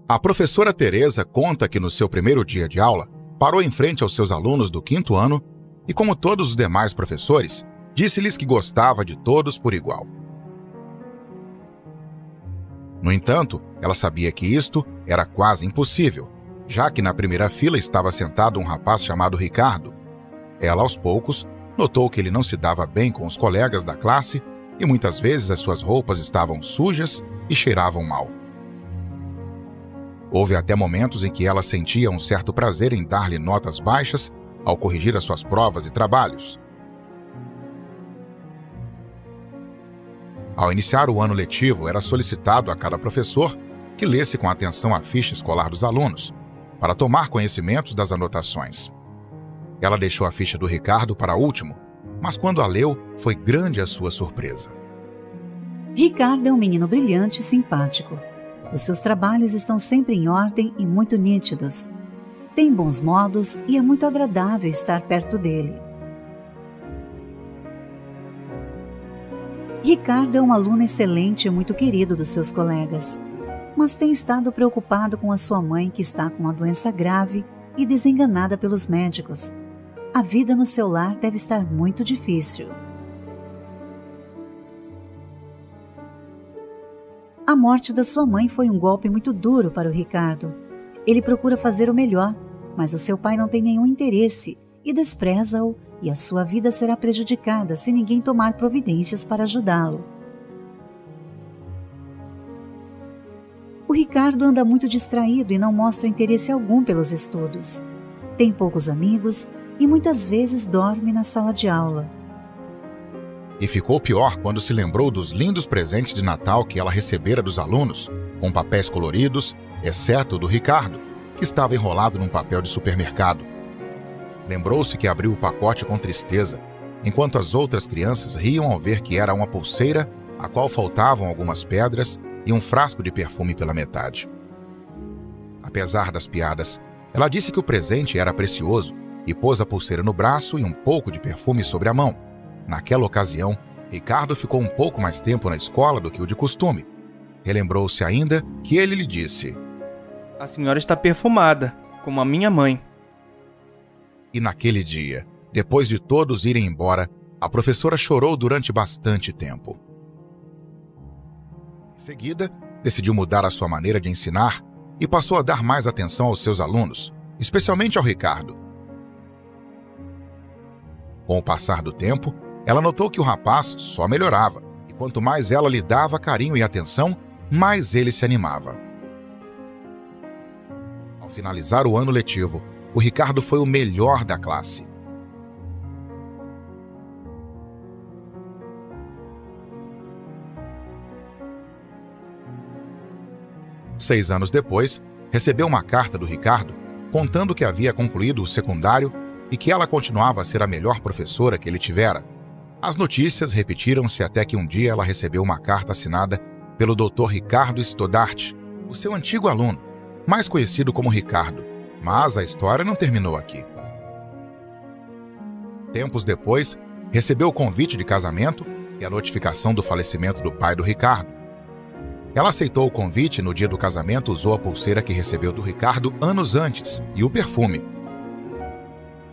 A professora Tereza conta que no seu primeiro dia de aula, parou em frente aos seus alunos do 5º ano e, como todos os demais professores, disse-lhes que gostava de todos por igual. No entanto, ela sabia que isto era quase impossível, já que na primeira fila estava sentado um rapaz chamado Ricardo. Ela, aos poucos, notou que ele não se dava bem com os colegas da classe e muitas vezes as suas roupas estavam sujas e cheiravam mal. Houve até momentos em que ela sentia um certo prazer em dar-lhe notas baixas ao corrigir as suas provas e trabalhos. Ao iniciar o ano letivo, era solicitado a cada professor que lesse com atenção a ficha escolar dos alunos, para tomar conhecimentos das anotações. Ela deixou a ficha do Ricardo para último, mas quando a leu, foi grande a sua surpresa. Ricardo é um menino brilhante e simpático. Os seus trabalhos estão sempre em ordem e muito nítidos. Tem bons modos e é muito agradável estar perto dele. Ricardo é um aluno excelente e muito querido dos seus colegas, mas tem estado preocupado com a sua mãe, que está com uma doença grave e desenganada pelos médicos. A vida no seu lar deve estar muito difícil. A morte da sua mãe foi um golpe muito duro para o Ricardo. Ele procura fazer o melhor, mas o seu pai não tem nenhum interesse e despreza-o, e a sua vida será prejudicada se ninguém tomar providências para ajudá-lo. O Ricardo anda muito distraído e não mostra interesse algum pelos estudos. Tem poucos amigos e muitas vezes dorme na sala de aula. E ficou pior quando se lembrou dos lindos presentes de Natal que ela recebera dos alunos, com papéis coloridos, exceto o do Ricardo, que estava enrolado num papel de supermercado. Lembrou-se que abriu o pacote com tristeza, enquanto as outras crianças riam ao ver que era uma pulseira, a qual faltavam algumas pedras e um frasco de perfume pela metade. Apesar das piadas, ela disse que o presente era precioso e pôs a pulseira no braço e um pouco de perfume sobre a mão. Naquela ocasião, Ricardo ficou um pouco mais tempo na escola do que o de costume. Relembrou-se ainda que ele lhe disse: "A senhora está perfumada, como a minha mãe." E naquele dia, depois de todos irem embora, a professora chorou durante bastante tempo. Em seguida, decidiu mudar a sua maneira de ensinar e passou a dar mais atenção aos seus alunos, especialmente ao Ricardo. Com o passar do tempo, ela notou que o rapaz só melhorava, e quanto mais ela lhe dava carinho e atenção, mais ele se animava. Ao finalizar o ano letivo, o Ricardo foi o melhor da classe. Seis anos depois, recebeu uma carta do Ricardo contando que havia concluído o secundário e que ela continuava a ser a melhor professora que ele tivera. As notícias repetiram-se até que um dia ela recebeu uma carta assinada pelo Dr. Ricardo Stoddart, o seu antigo aluno, mais conhecido como Ricardo. Mas a história não terminou aqui. Tempos depois, recebeu o convite de casamento e a notificação do falecimento do pai do Ricardo. Ela aceitou o convite e no dia do casamento usou a pulseira que recebeu do Ricardo anos antes e o perfume.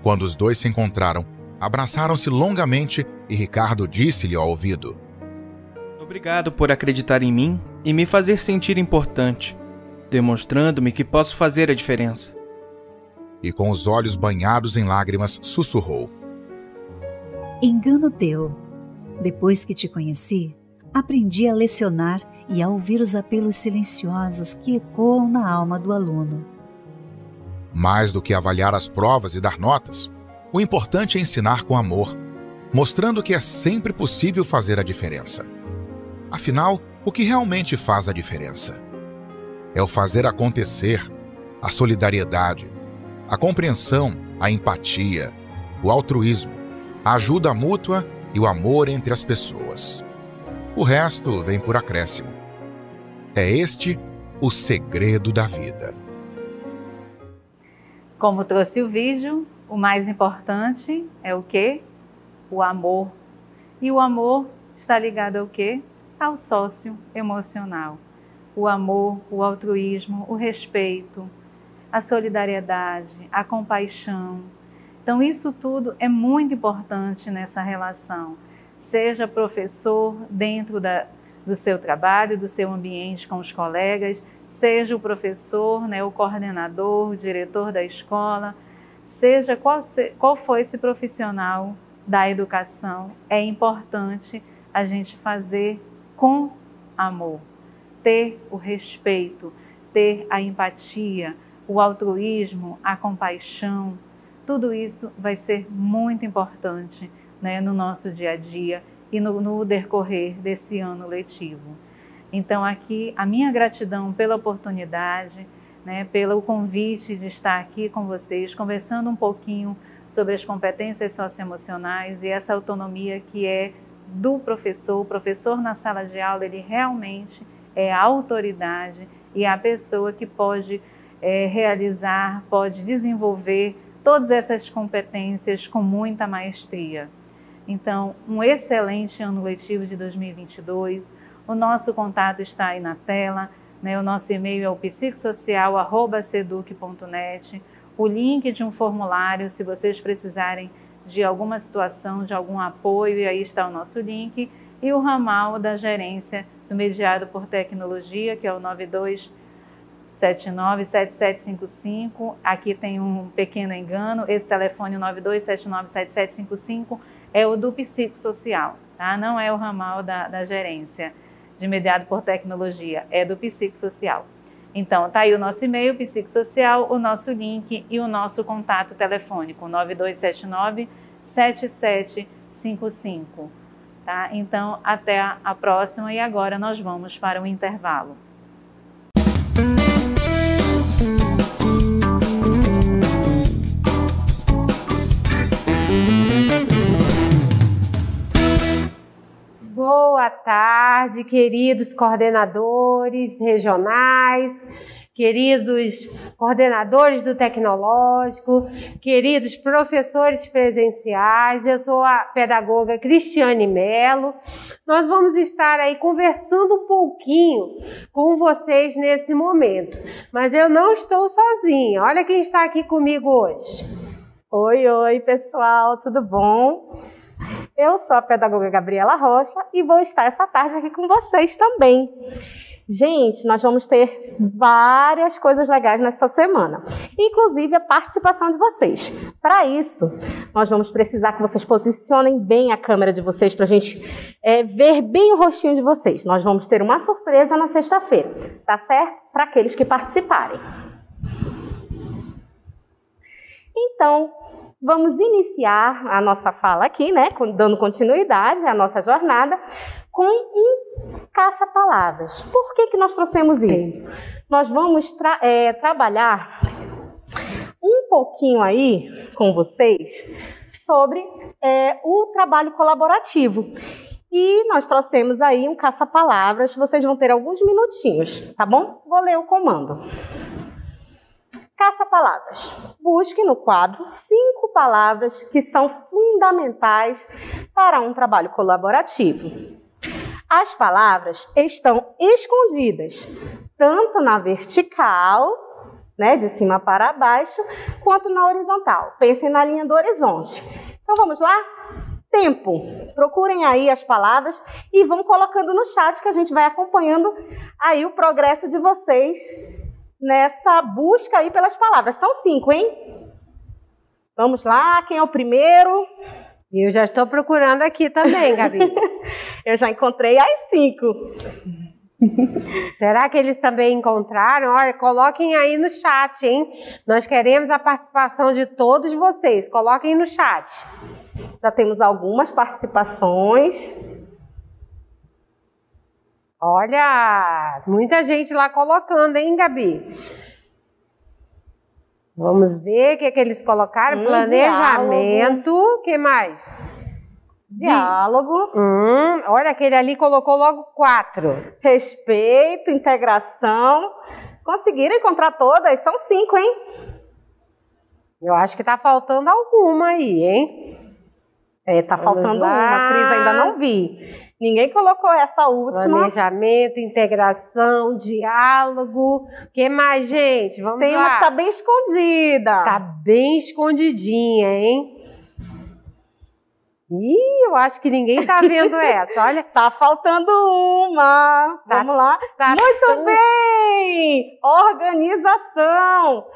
Quando os dois se encontraram, abraçaram-se longamente e Ricardo disse-lhe ao ouvido: Obrigado por acreditar em mim e me fazer sentir importante, demonstrando-me que posso fazer a diferença. E com os olhos banhados em lágrimas, sussurrou: Engano teu. Depois que te conheci, aprendi a lecionar e a ouvir os apelos silenciosos que ecoam na alma do aluno. Mais do que avaliar as provas e dar notas, o importante é ensinar com amor, mostrando que é sempre possível fazer a diferença. Afinal, o que realmente faz a diferença? É o fazer acontecer, a solidariedade, a compreensão, a empatia, o altruísmo, a ajuda mútua e o amor entre as pessoas. O resto vem por acréscimo. É este o segredo da vida. Como trouxe o vídeo, o mais importante é o quê? O amor. E o amor está ligado ao quê? Ao sócio emocional. O amor, o altruísmo, o respeito, a solidariedade, a compaixão. Então, isso tudo é muito importante nessa relação. Seja professor dentro do seu trabalho, do seu ambiente com os colegas, seja o professor, o coordenador, o diretor da escola, seja qual for esse profissional da educação, é importante a gente fazer com amor, ter o respeito, ter a empatia, o altruísmo, a compaixão. Tudo isso vai ser muito importante, no nosso dia a dia e no decorrer desse ano letivo. Então, aqui, a minha gratidão pela oportunidade, pelo convite de estar aqui com vocês, conversando um pouquinho sobre as competências socioemocionais e essa autonomia que é do professor. O professor na sala de aula, ele realmente é a autoridade e a pessoa que pode realizar, pode desenvolver todas essas competências com muita maestria. Então, um excelente ano letivo de 2022. O nosso contato está aí na tela, o nosso e-mail é o psicossocial@seduc.net. O link de um formulário, se vocês precisarem de alguma situação, de algum apoio, e aí está o nosso link. E o ramal da gerência do Mediado por Tecnologia, que é o 9279-7755. Aqui tem um pequeno engano, esse telefone 9279-7755 é o do psicossocial, tá? Não é o ramal da gerência de Mediado por Tecnologia, é do psicossocial. Então, tá aí o nosso e-mail, psicossocial, o nosso link e o nosso contato telefônico, 9279-7755. Tá? Então, até a próxima e agora nós vamos para o intervalo. Boa tarde, queridos coordenadores regionais, queridos coordenadores do tecnológico, queridos professores presenciais. Eu sou a pedagoga Cristiane Mello. Nós vamos estar aí conversando um pouquinho com vocês nesse momento, mas eu não estou sozinha. Olha quem está aqui comigo hoje. Oi, pessoal, tudo bom? Eu sou a pedagoga Gabriela Rocha e vou estar essa tarde aqui com vocês também. Gente, nós vamos ter várias coisas legais nessa semana, inclusive a participação de vocês. Para isso, nós vamos precisar que vocês posicionem bem a câmera de vocês para a gente ver bem o rostinho de vocês. Nós vamos ter uma surpresa na sexta-feira, tá certo? Para aqueles que participarem. Então, vamos iniciar a nossa fala aqui, dando continuidade à nossa jornada, com um caça-palavras. Por que nós trouxemos isso? Nós vamos trabalhar um pouquinho aí com vocês sobre o trabalho colaborativo. E nós trouxemos aí um caça-palavras, vocês vão ter alguns minutinhos, tá bom? Vou ler o comando. Caça-palavras. Busque no quadro 5 palavras que são fundamentais para um trabalho colaborativo. As palavras estão escondidas, tanto na vertical, né, de cima para baixo, quanto na horizontal. Pensem na linha do horizonte. Então vamos lá? Tempo. Procurem aí as palavras e vão colocando no chat que a gente vai acompanhando aí o progresso de vocês nessa busca aí pelas palavras. São 5, hein? Vamos lá, quem é o primeiro? Eu já estou procurando aqui também, Gabi. Eu já encontrei as 5. Será que eles também encontraram? Olha, coloquem aí no chat, hein? Nós queremos a participação de todos vocês. Coloquem no chat. Já temos algumas participações. Olha, muita gente lá colocando, hein, Gabi? Vamos ver o que eles colocaram. Planejamento. O que mais? Diálogo. Olha, aquele ali colocou logo 4. Respeito, integração. Conseguiram encontrar todas? São 5, hein? Eu acho que tá faltando alguma aí, hein? Tá faltando uma, Cris, ainda não vi. Ninguém colocou essa última. Planejamento, integração, diálogo. O que mais, gente? Vamos lá. Tem uma que tá bem escondida. Tá bem escondidinha, hein? Ih, eu acho que ninguém tá vendo essa, olha. Tá faltando uma. Vamos lá. Muito bem! Organização.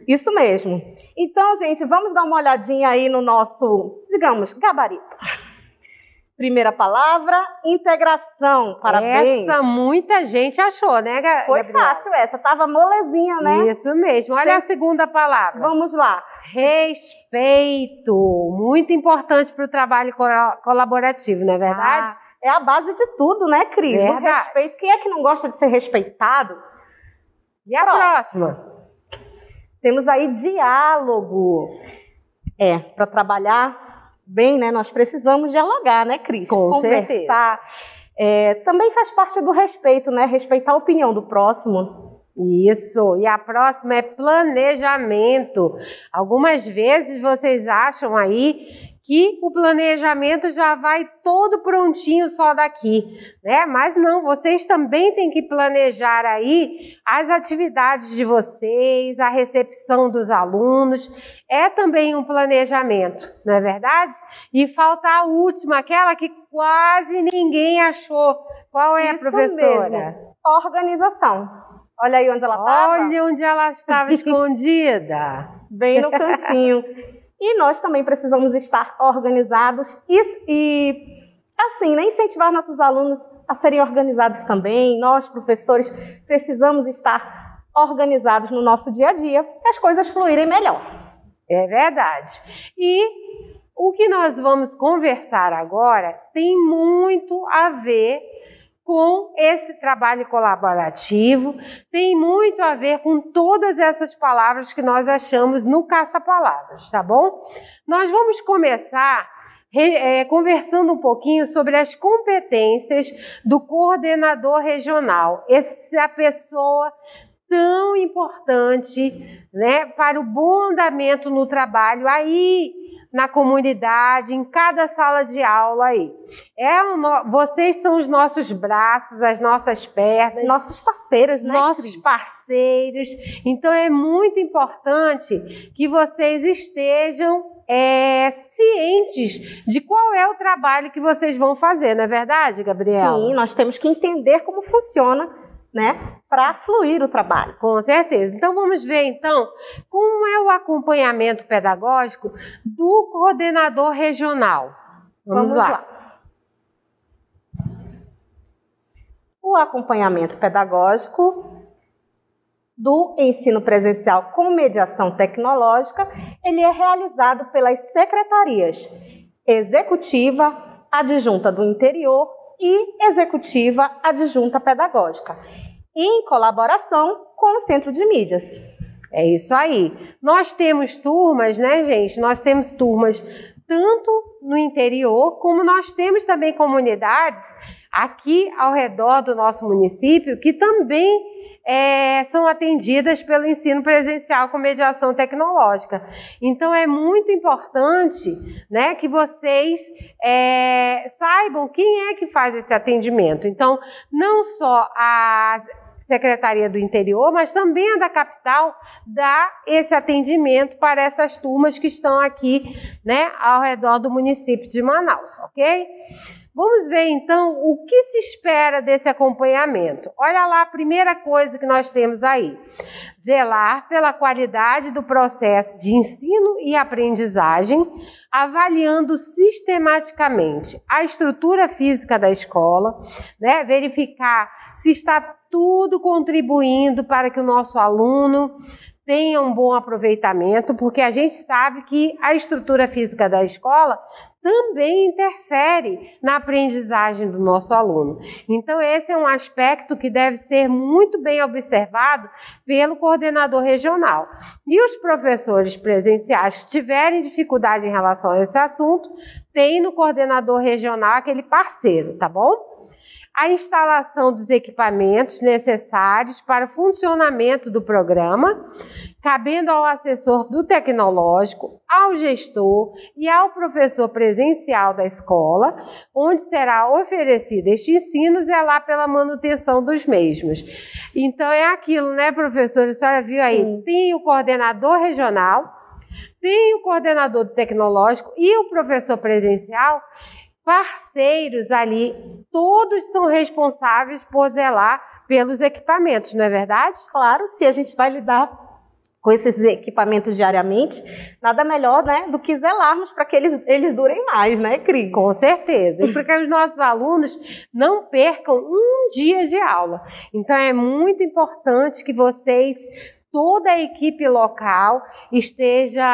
Isso mesmo. Então, gente, vamos dar uma olhadinha aí no nosso, digamos, gabarito. Primeira palavra, integração. Parabéns. Essa muita gente achou, né, Gabriela? Foi fácil essa, tava molezinha, né? Isso mesmo. Olha a segunda palavra. Vamos lá. Respeito. Muito importante para o trabalho colaborativo, não é verdade? É a base de tudo, né, Cris? Verdade. O respeito. Quem é que não gosta de ser respeitado? E a próxima? Temos aí diálogo. Para trabalhar bem, né? Nós precisamos dialogar, né, Cris? Com certeza. Também faz parte do respeito, né? Respeitar a opinião do próximo. Isso. E a próxima é planejamento. Algumas vezes vocês acham aí que o planejamento já vai todo prontinho só daqui, né? Mas não, vocês também têm que planejar aí as atividades de vocês, a recepção dos alunos, é também um planejamento, não é verdade? E falta a última, aquela que quase ninguém achou. Qual é, professora? Mesmo. Organização. Olha aí onde ela estava. Olha onde ela estava escondida. Bem no cantinho. E nós também precisamos estar organizados e assim, né, incentivar nossos alunos a serem organizados também. Nós, professores, precisamos estar organizados no nosso dia a dia para as coisas fluírem melhor. É verdade. E o que nós vamos conversar agora tem muito a ver com esse trabalho colaborativo, tem muito a ver com todas essas palavras que nós achamos no caça-palavras, tá bom? Nós vamos começar conversando um pouquinho sobre as competências do coordenador regional, essa pessoa tão importante, né, para o bom andamento no trabalho aí na comunidade, em cada sala de aula aí. Vocês são os nossos braços, as nossas pernas. Nossos parceiros, né, nossos Cris? Parceiros. Então, é muito importante que vocês estejam cientes de qual é o trabalho que vocês vão fazer, não é verdade, Gabriela? Sim, nós temos que entender como funciona, né, para fluir o trabalho. Com certeza. Então, vamos ver, então, como é o acompanhamento pedagógico do coordenador regional. Vamos lá. O acompanhamento pedagógico do ensino presencial com mediação tecnológica, ele é realizado pelas secretarias executiva, adjunta do interior e executiva adjunta pedagógica, em colaboração com o Centro de Mídias. É isso aí. Nós temos turmas, né, gente? Nós temos turmas tanto no interior, como nós temos também comunidades aqui ao redor do nosso município que também são atendidas pelo ensino presencial com mediação tecnológica. Então, é muito importante, né, que vocês saibam quem é que faz esse atendimento. Então, não só a Secretaria do Interior, mas também a da capital dá esse atendimento para essas turmas que estão aqui, né, ao redor do município de Manaus, ok? Vamos ver, então, o que se espera desse acompanhamento. Olha lá a primeira coisa que nós temos aí. Zelar pela qualidade do processo de ensino e aprendizagem, avaliando sistematicamente a estrutura física da escola, né? Verificar se está tudo contribuindo para que o nosso aluno tenha um bom aproveitamento, porque a gente sabe que a estrutura física da escola também interfere na aprendizagem do nosso aluno. Então, esse é um aspecto que deve ser muito bem observado pelo coordenador regional. E os professores presenciais que tiverem dificuldade em relação a esse assunto, tem no coordenador regional aquele parceiro, tá bom? A instalação dos equipamentos necessários para o funcionamento do programa, cabendo ao assessor do tecnológico, ao gestor e ao professor presencial da escola, onde será oferecido este ensino, zelar pela manutenção dos mesmos. Então, é aquilo, né, professora? A senhora viu aí, sim, tem o coordenador regional, tem o coordenador do tecnológico e o professor presencial, parceiros ali, todos são responsáveis por zelar pelos equipamentos, não é verdade? Claro, se a gente vai lidar com esses equipamentos diariamente, nada melhor, né, do que zelarmos para que eles durem mais, né, Cris? Com certeza, e para que os nossos alunos não percam um dia de aula. Então, é muito importante que vocês, toda a equipe local, esteja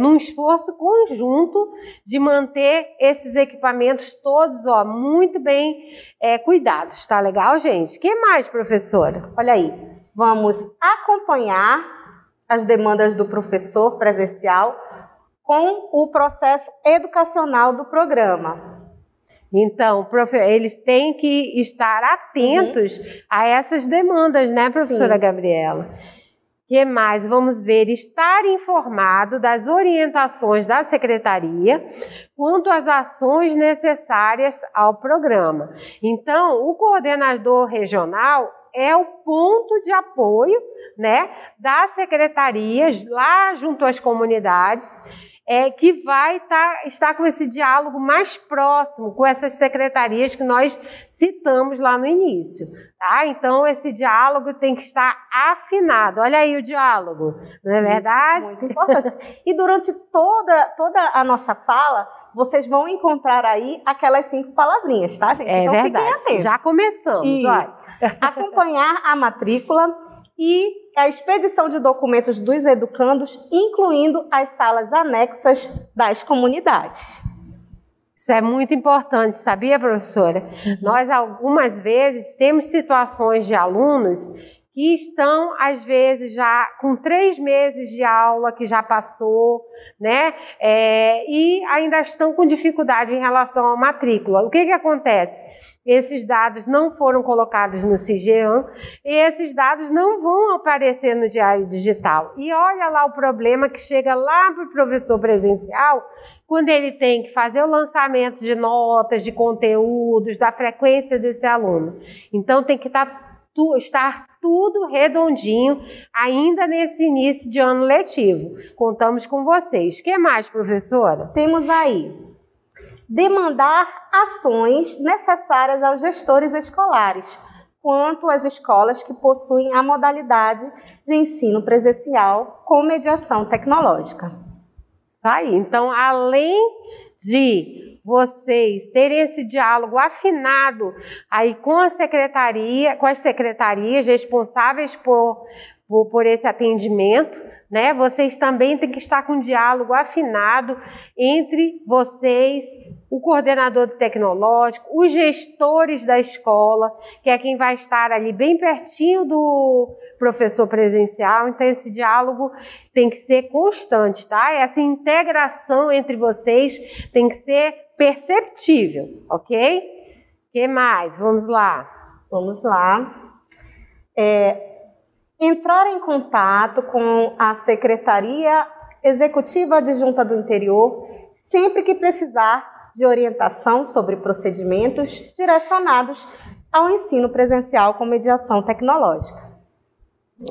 num esforço conjunto de manter esses equipamentos todos muito bem cuidados. Tá legal, gente? O que mais, professora? Olha aí, vamos acompanhar as demandas do professor presencial com o processo educacional do programa. Então, eles têm que estar atentos a essas demandas, né, professora? Sim. Gabriela? O que mais? Vamos ver, estar informado das orientações da secretaria quanto às ações necessárias ao programa. Então, o coordenador regional é o ponto de apoio, né, das secretarias lá junto às comunidades, que vai estar com esse diálogo mais próximo com essas secretarias que nós citamos lá no início, tá? Então, esse diálogo tem que estar afinado. Olha aí o diálogo, não é verdade? Isso, muito importante. E durante toda a nossa fala, vocês vão encontrar aí aquelas 5 palavrinhas, tá, gente? É então, verdade. Já começamos, olha. Acompanhar a matrícula e a expedição de documentos dos educandos, incluindo as salas anexas das comunidades. Isso é muito importante, sabia, professora? Nós, algumas vezes, temos situações de alunos que estão, às vezes, já com 3 meses de aula, que já passou, né? E ainda estão com dificuldade em relação à matrícula. O que acontece? Esses dados não foram colocados no CIGEAM e esses dados não vão aparecer no Diário Digital. E olha lá o problema que chega lá para o professor presencial, quando ele tem que fazer o lançamento de notas, de conteúdos, da frequência desse aluno. Então, tem que estar tudo redondinho ainda nesse início de ano letivo. Contamos com vocês. O que mais, professora? Temos aí demandar ações necessárias aos gestores escolares quanto às escolas que possuem a modalidade de ensino presencial com mediação tecnológica. Isso aí. Então, além de vocês terem esse diálogo afinado aí com a secretaria, com as secretarias responsáveis por por esse atendimento, né? Vocês também têm que estar com um diálogo afinado entre vocês, o coordenador do tecnológico, os gestores da escola, que é quem vai estar ali bem pertinho do professor presencial. Então, esse diálogo tem que ser constante, tá? Essa integração entre vocês tem que ser perceptível, ok? O que mais? Vamos lá. Vamos lá. Entrar em contato com a Secretaria Executiva Adjunta do Interior sempre que precisar de orientação sobre procedimentos direcionados ao ensino presencial com mediação tecnológica.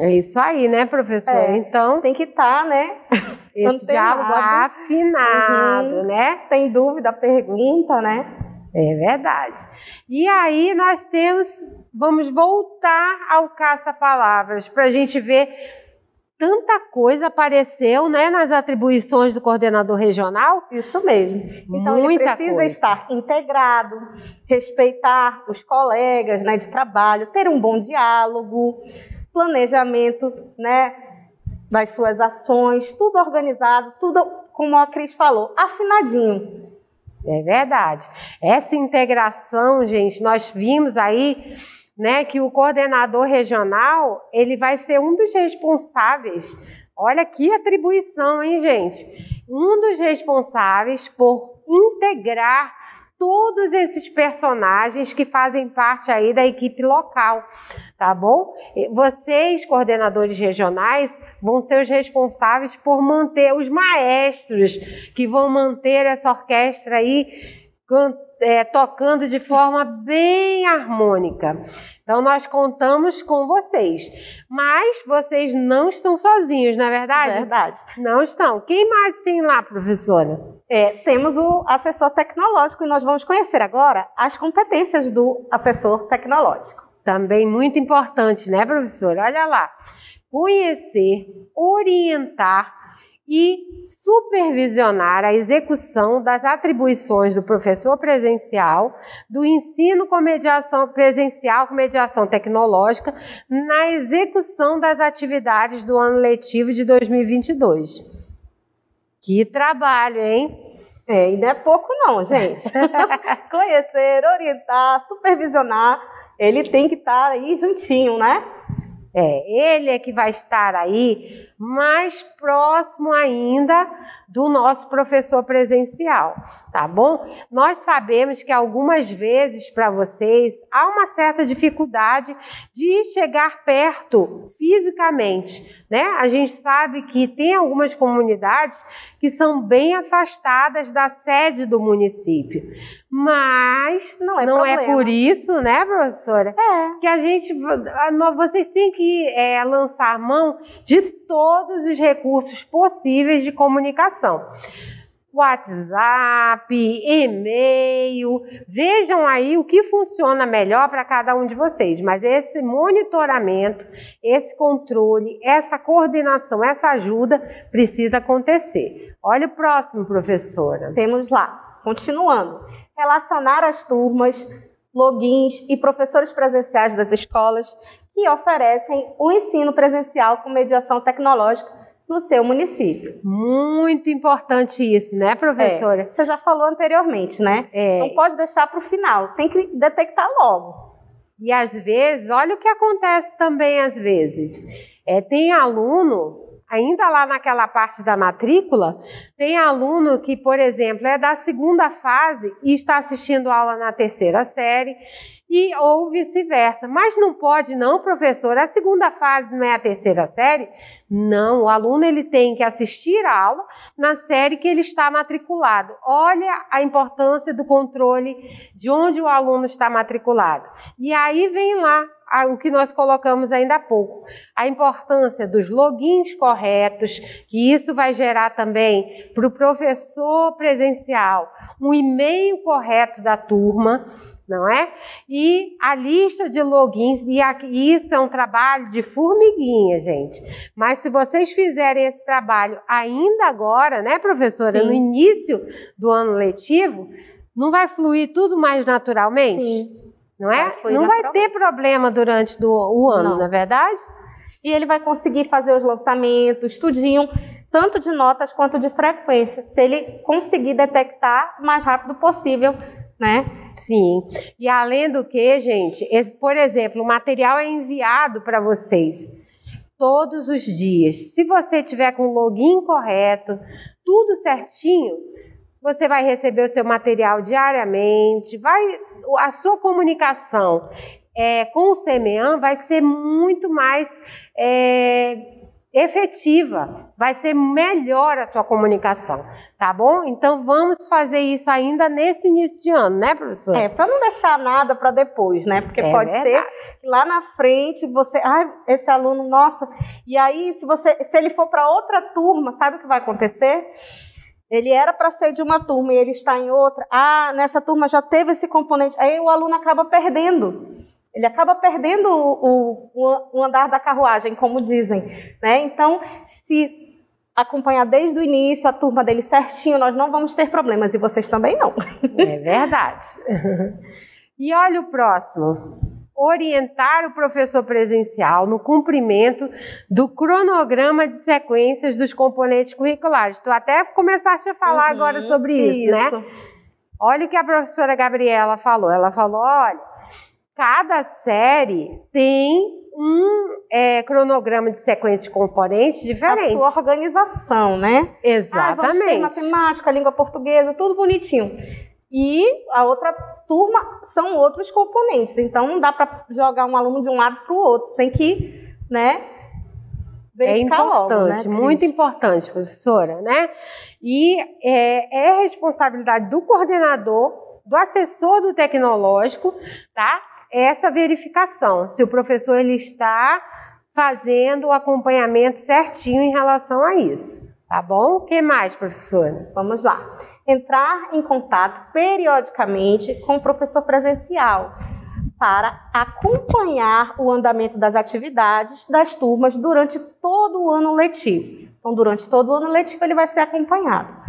É isso aí, né, professora? Então, tem que estar, né? Esse diálogo afinado, né? Tem dúvida, pergunta, né? É verdade. E aí nós vamos voltar ao caça-palavras para a gente ver tanta coisa apareceu, né, nas atribuições do coordenador regional. Isso mesmo. Então ele precisa estar integrado, respeitar os colegas, né, de trabalho, ter um bom diálogo, planejamento, né, das suas ações, tudo organizado, tudo como a Cris falou, afinadinho. É verdade. Essa integração, gente, nós vimos aí, né, que o coordenador regional, ele vai ser um dos responsáveis. Olha que atribuição, hein, gente? Um dos responsáveis por integrar todos esses personagens que fazem parte aí da equipe local, tá bom? Vocês, coordenadores regionais, vão ser os responsáveis por manter os maestros que vão manter essa orquestra aí tocando de forma bem harmônica. Então, nós contamos com vocês. Mas vocês não estão sozinhos, não é verdade? Verdade. Não estão. Quem mais tem lá, professora? Temos o assessor tecnológico e nós vamos conhecer agora as competências do assessor tecnológico. Também muito importante, né, professora? Olha lá. Conhecer, orientar e supervisionar a execução das atribuições do professor presencial, do ensino com mediação presencial com mediação tecnológica, na execução das atividades do ano letivo de 2022. Que trabalho, hein? E não é pouco não, gente. Conhecer, orientar, supervisionar, ele tem que estar aí juntinho, né? Ele é que vai estar aí mais próximo ainda do nosso professor presencial, tá bom? Nós sabemos que algumas vezes para vocês há uma certa dificuldade de chegar perto fisicamente, né? A gente sabe que tem algumas comunidades que são bem afastadas da sede do município, mas não é por isso, né, professora? Que vocês têm que lançar mão de todos os recursos possíveis de comunicação. WhatsApp, e-mail, vejam aí o que funciona melhor para cada um de vocês, mas esse monitoramento, esse controle, essa coordenação, essa ajuda precisa acontecer. Olha o próximo, professora. Temos lá, continuando, relacionar as turmas, logins e professores presenciais das escolas que oferecem o ensino presencial com mediação tecnológica no seu município. Muito importante isso, né, professora? Você já falou anteriormente, né? Não pode deixar para o final, tem que detectar logo. E às vezes, olha o que acontece também às vezes. Tem aluno, ainda lá naquela parte da matrícula, tem aluno que, por exemplo, é da segunda fase e está assistindo aula na terceira série, ou vice-versa. Mas não pode não, professor, a segunda fase não é a terceira série? Não, o aluno ele tem que assistir a aula na série que ele está matriculado. Olha a importância do controle de onde o aluno está matriculado. E aí vem lá o que nós colocamos ainda há pouco, a importância dos logins corretos, que isso vai gerar também para o professor presencial um e-mail correto da turma, não é? E a lista de logins, e isso é um trabalho de formiguinha, gente. Mas se vocês fizerem esse trabalho ainda agora, né, professora, Sim. no início do ano letivo, não vai fluir tudo mais naturalmente? Sim. Não é? Não vai ter problema durante o ano, não é verdade? e ele vai conseguir fazer os lançamentos, tudinho, tanto de notas quanto de frequência, se ele conseguir detectar o mais rápido possível, né? Sim. E além do que, gente, por exemplo, o material é enviado para vocês todos os dias. Se você tiver com o login correto, tudo certinho, você vai receber o seu material diariamente, a sua comunicação com o CEMEAN vai ser muito mais efetiva, vai ser melhor a sua comunicação, tá bom? Então vamos fazer isso ainda nesse início de ano, né, professora? Para não deixar nada para depois, né? Porque pode ser que lá na frente você, esse aluno, nossa, e aí se ele for para outra turma, sabe o que vai acontecer? Ele era para ser de uma turma e ele está em outra. Nessa turma já teve esse componente. Aí o aluno acaba perdendo. Ele acaba perdendo o andar da carruagem, como dizem, né? Então, se acompanhar desde o início a turma dele certinho, nós não vamos ter problemas. E vocês também não. É verdade. E olha o próximo. Orientar o professor presencial no cumprimento do cronograma de sequências dos componentes curriculares. Tu até começaste a falar agora sobre isso, né? Olha o que a professora Gabriela falou. Ela falou, olha, cada série tem um cronograma de sequência de componentes diferente. A sua organização, né? Exatamente. Vamos ter matemática, língua portuguesa, tudo bonitinho. E a outra turma são outros componentes. Então, não dá para jogar um aluno de um lado para o outro. Tem que, né, verificar importante, logo, né, muito importante, professora, né? E é responsabilidade do coordenador, do assessor do tecnológico, tá? Essa verificação, se o professor ele está fazendo o acompanhamento certinho em relação a isso, tá bom? O que mais, professora? Vamos lá. Entrar em contato periodicamente com o professor presencial para acompanhar o andamento das atividades das turmas durante todo o ano letivo. Então, durante todo o ano letivo, ele vai ser acompanhado.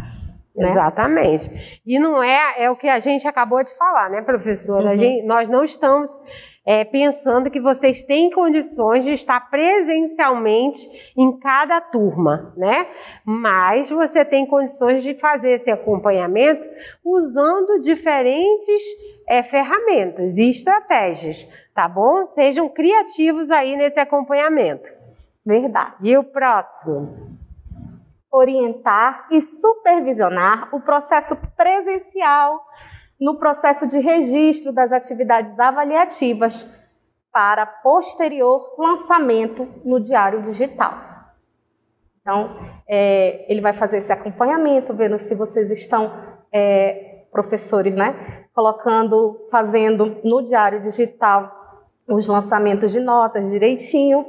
Né? Exatamente. E não é o que a gente acabou de falar, né, professora? Nós não estamos pensando que vocês têm condições de estar presencialmente em cada turma, né? Mas você tem condições de fazer esse acompanhamento usando diferentes ferramentas e estratégias, tá bom? Sejam criativos aí nesse acompanhamento. Verdade. E o próximo? Orientar e supervisionar o processo presencial no processo de registro das atividades avaliativas para posterior lançamento no Diário Digital. Então, ele vai fazer esse acompanhamento, vendo se vocês estão, professores, né, fazendo no Diário Digital os lançamentos de notas direitinho.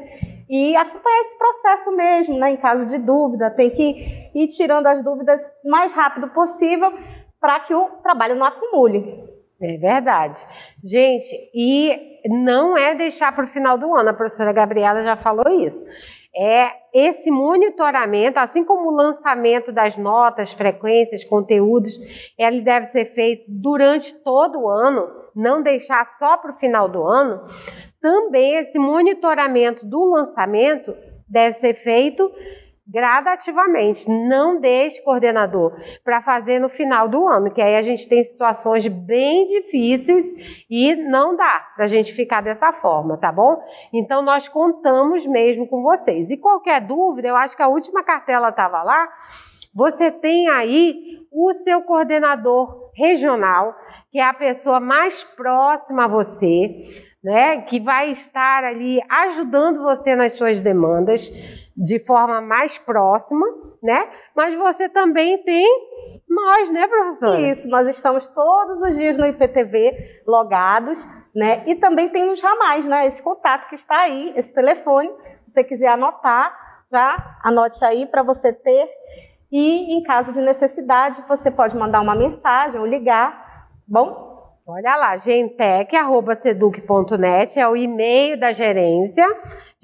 E acompanhar esse processo mesmo, né? Em caso de dúvida, tem que ir tirando as dúvidas o mais rápido possível para que o trabalho não acumule. É verdade. Gente, e não é deixar para o final do ano, a professora Gabriela já falou isso. Esse monitoramento, assim como o lançamento das notas, frequências, conteúdos, ele deve ser feito durante todo o ano, não deixar só para o final do ano. Também esse monitoramento do lançamento deve ser feito gradativamente. Não deixe, coordenador, para fazer no final do ano, que aí a gente tem situações bem difíceis e não dá para a gente ficar dessa forma, tá bom? Então, nós contamos mesmo com vocês. E qualquer dúvida, eu acho que a última cartela estava lá, você tem aí o seu coordenador regional, que é a pessoa mais próxima a você, né, que vai estar ali ajudando você nas suas demandas de forma mais próxima, né? Mas você também tem nós, né, professora? Isso, nós estamos todos os dias no IPTV logados, né? E também tem os ramais, né? Esse contato que está aí, esse telefone, se você quiser anotar, já anote aí para você ter. E em caso de necessidade, você pode mandar uma mensagem ou ligar, bom? Olha lá, gentec@seduc.net é o e-mail da gerência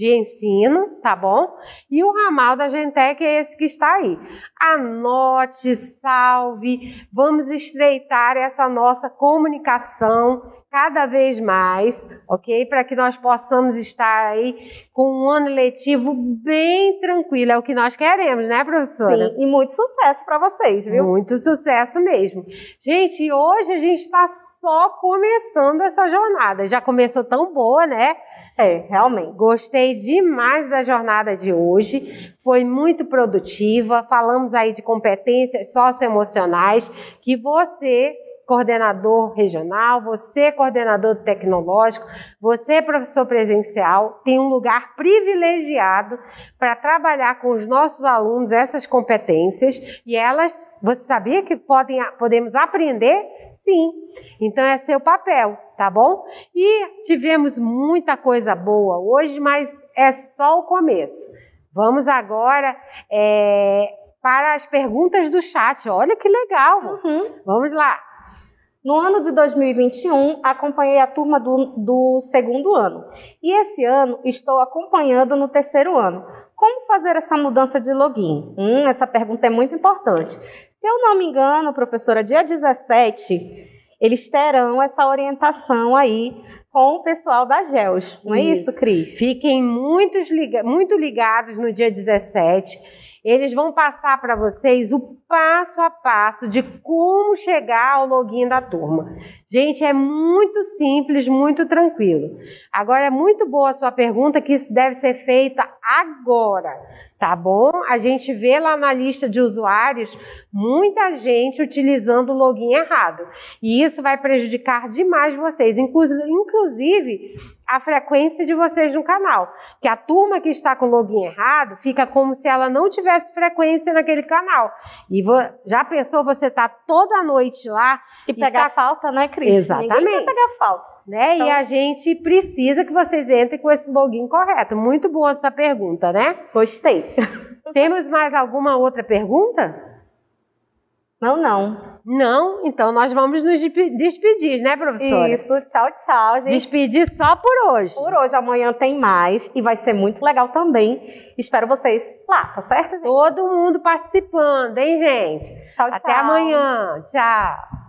de ensino, tá bom? E o ramal da Gentec é esse que está aí. Anote, salve, vamos estreitar essa nossa comunicação cada vez mais, ok? Para que nós possamos estar aí com um ano letivo bem tranquilo, é o que nós queremos, né, professora? Sim, e muito sucesso para vocês, viu? Muito sucesso mesmo. Gente, e hoje a gente está só começando essa jornada. Já começou tão boa, né? É, realmente. Gostei demais da jornada de hoje. Foi muito produtiva. Falamos aí de competências socioemocionais que você, coordenador regional, você, coordenador tecnológico, você, professor presencial, tem um lugar privilegiado para trabalhar com os nossos alunos essas competências e elas, você sabia que podemos aprender? Sim. Então é seu papel, tá bom? E tivemos muita coisa boa hoje, mas é só o começo. Vamos agora para as perguntas do chat. Olha que legal! Vamos lá. No ano de 2021, acompanhei a turma do segundo ano. E esse ano, estou acompanhando no terceiro ano. Como fazer essa mudança de login? Essa pergunta é muito importante. Se eu não me engano, professora, dia 17, eles terão essa orientação aí com o pessoal da GEOS. Não é isso, Cris? Fiquem muito ligados no dia 17. Eles vão passar para vocês o passo a passo de como chegar ao login da turma. Gente, é muito simples, muito tranquilo. Agora, é muito boa a sua pergunta, que isso deve ser feita agora, tá bom? A gente vê lá na lista de usuários muita gente utilizando o login errado. E isso vai prejudicar demais vocês, inclusive a frequência de vocês no canal. Que a turma que está com o login errado fica como se ela não tivesse frequência naquele canal. E já pensou você estar toda noite lá e pegar falta, né, Cris? Exatamente. Ninguém quer pegar falta. Né? Então... E a gente precisa que vocês entrem com esse login correto. Muito boa essa pergunta, né? Gostei. Temos mais alguma outra pergunta? Não. Não? Então nós vamos nos despedir, né, professora? Isso, tchau, gente. Despedir só por hoje. Por hoje, amanhã tem mais e vai ser muito legal também. Espero vocês lá, tá certo, gente? Todo mundo participando, hein, gente? Tchau. Até amanhã. Tchau.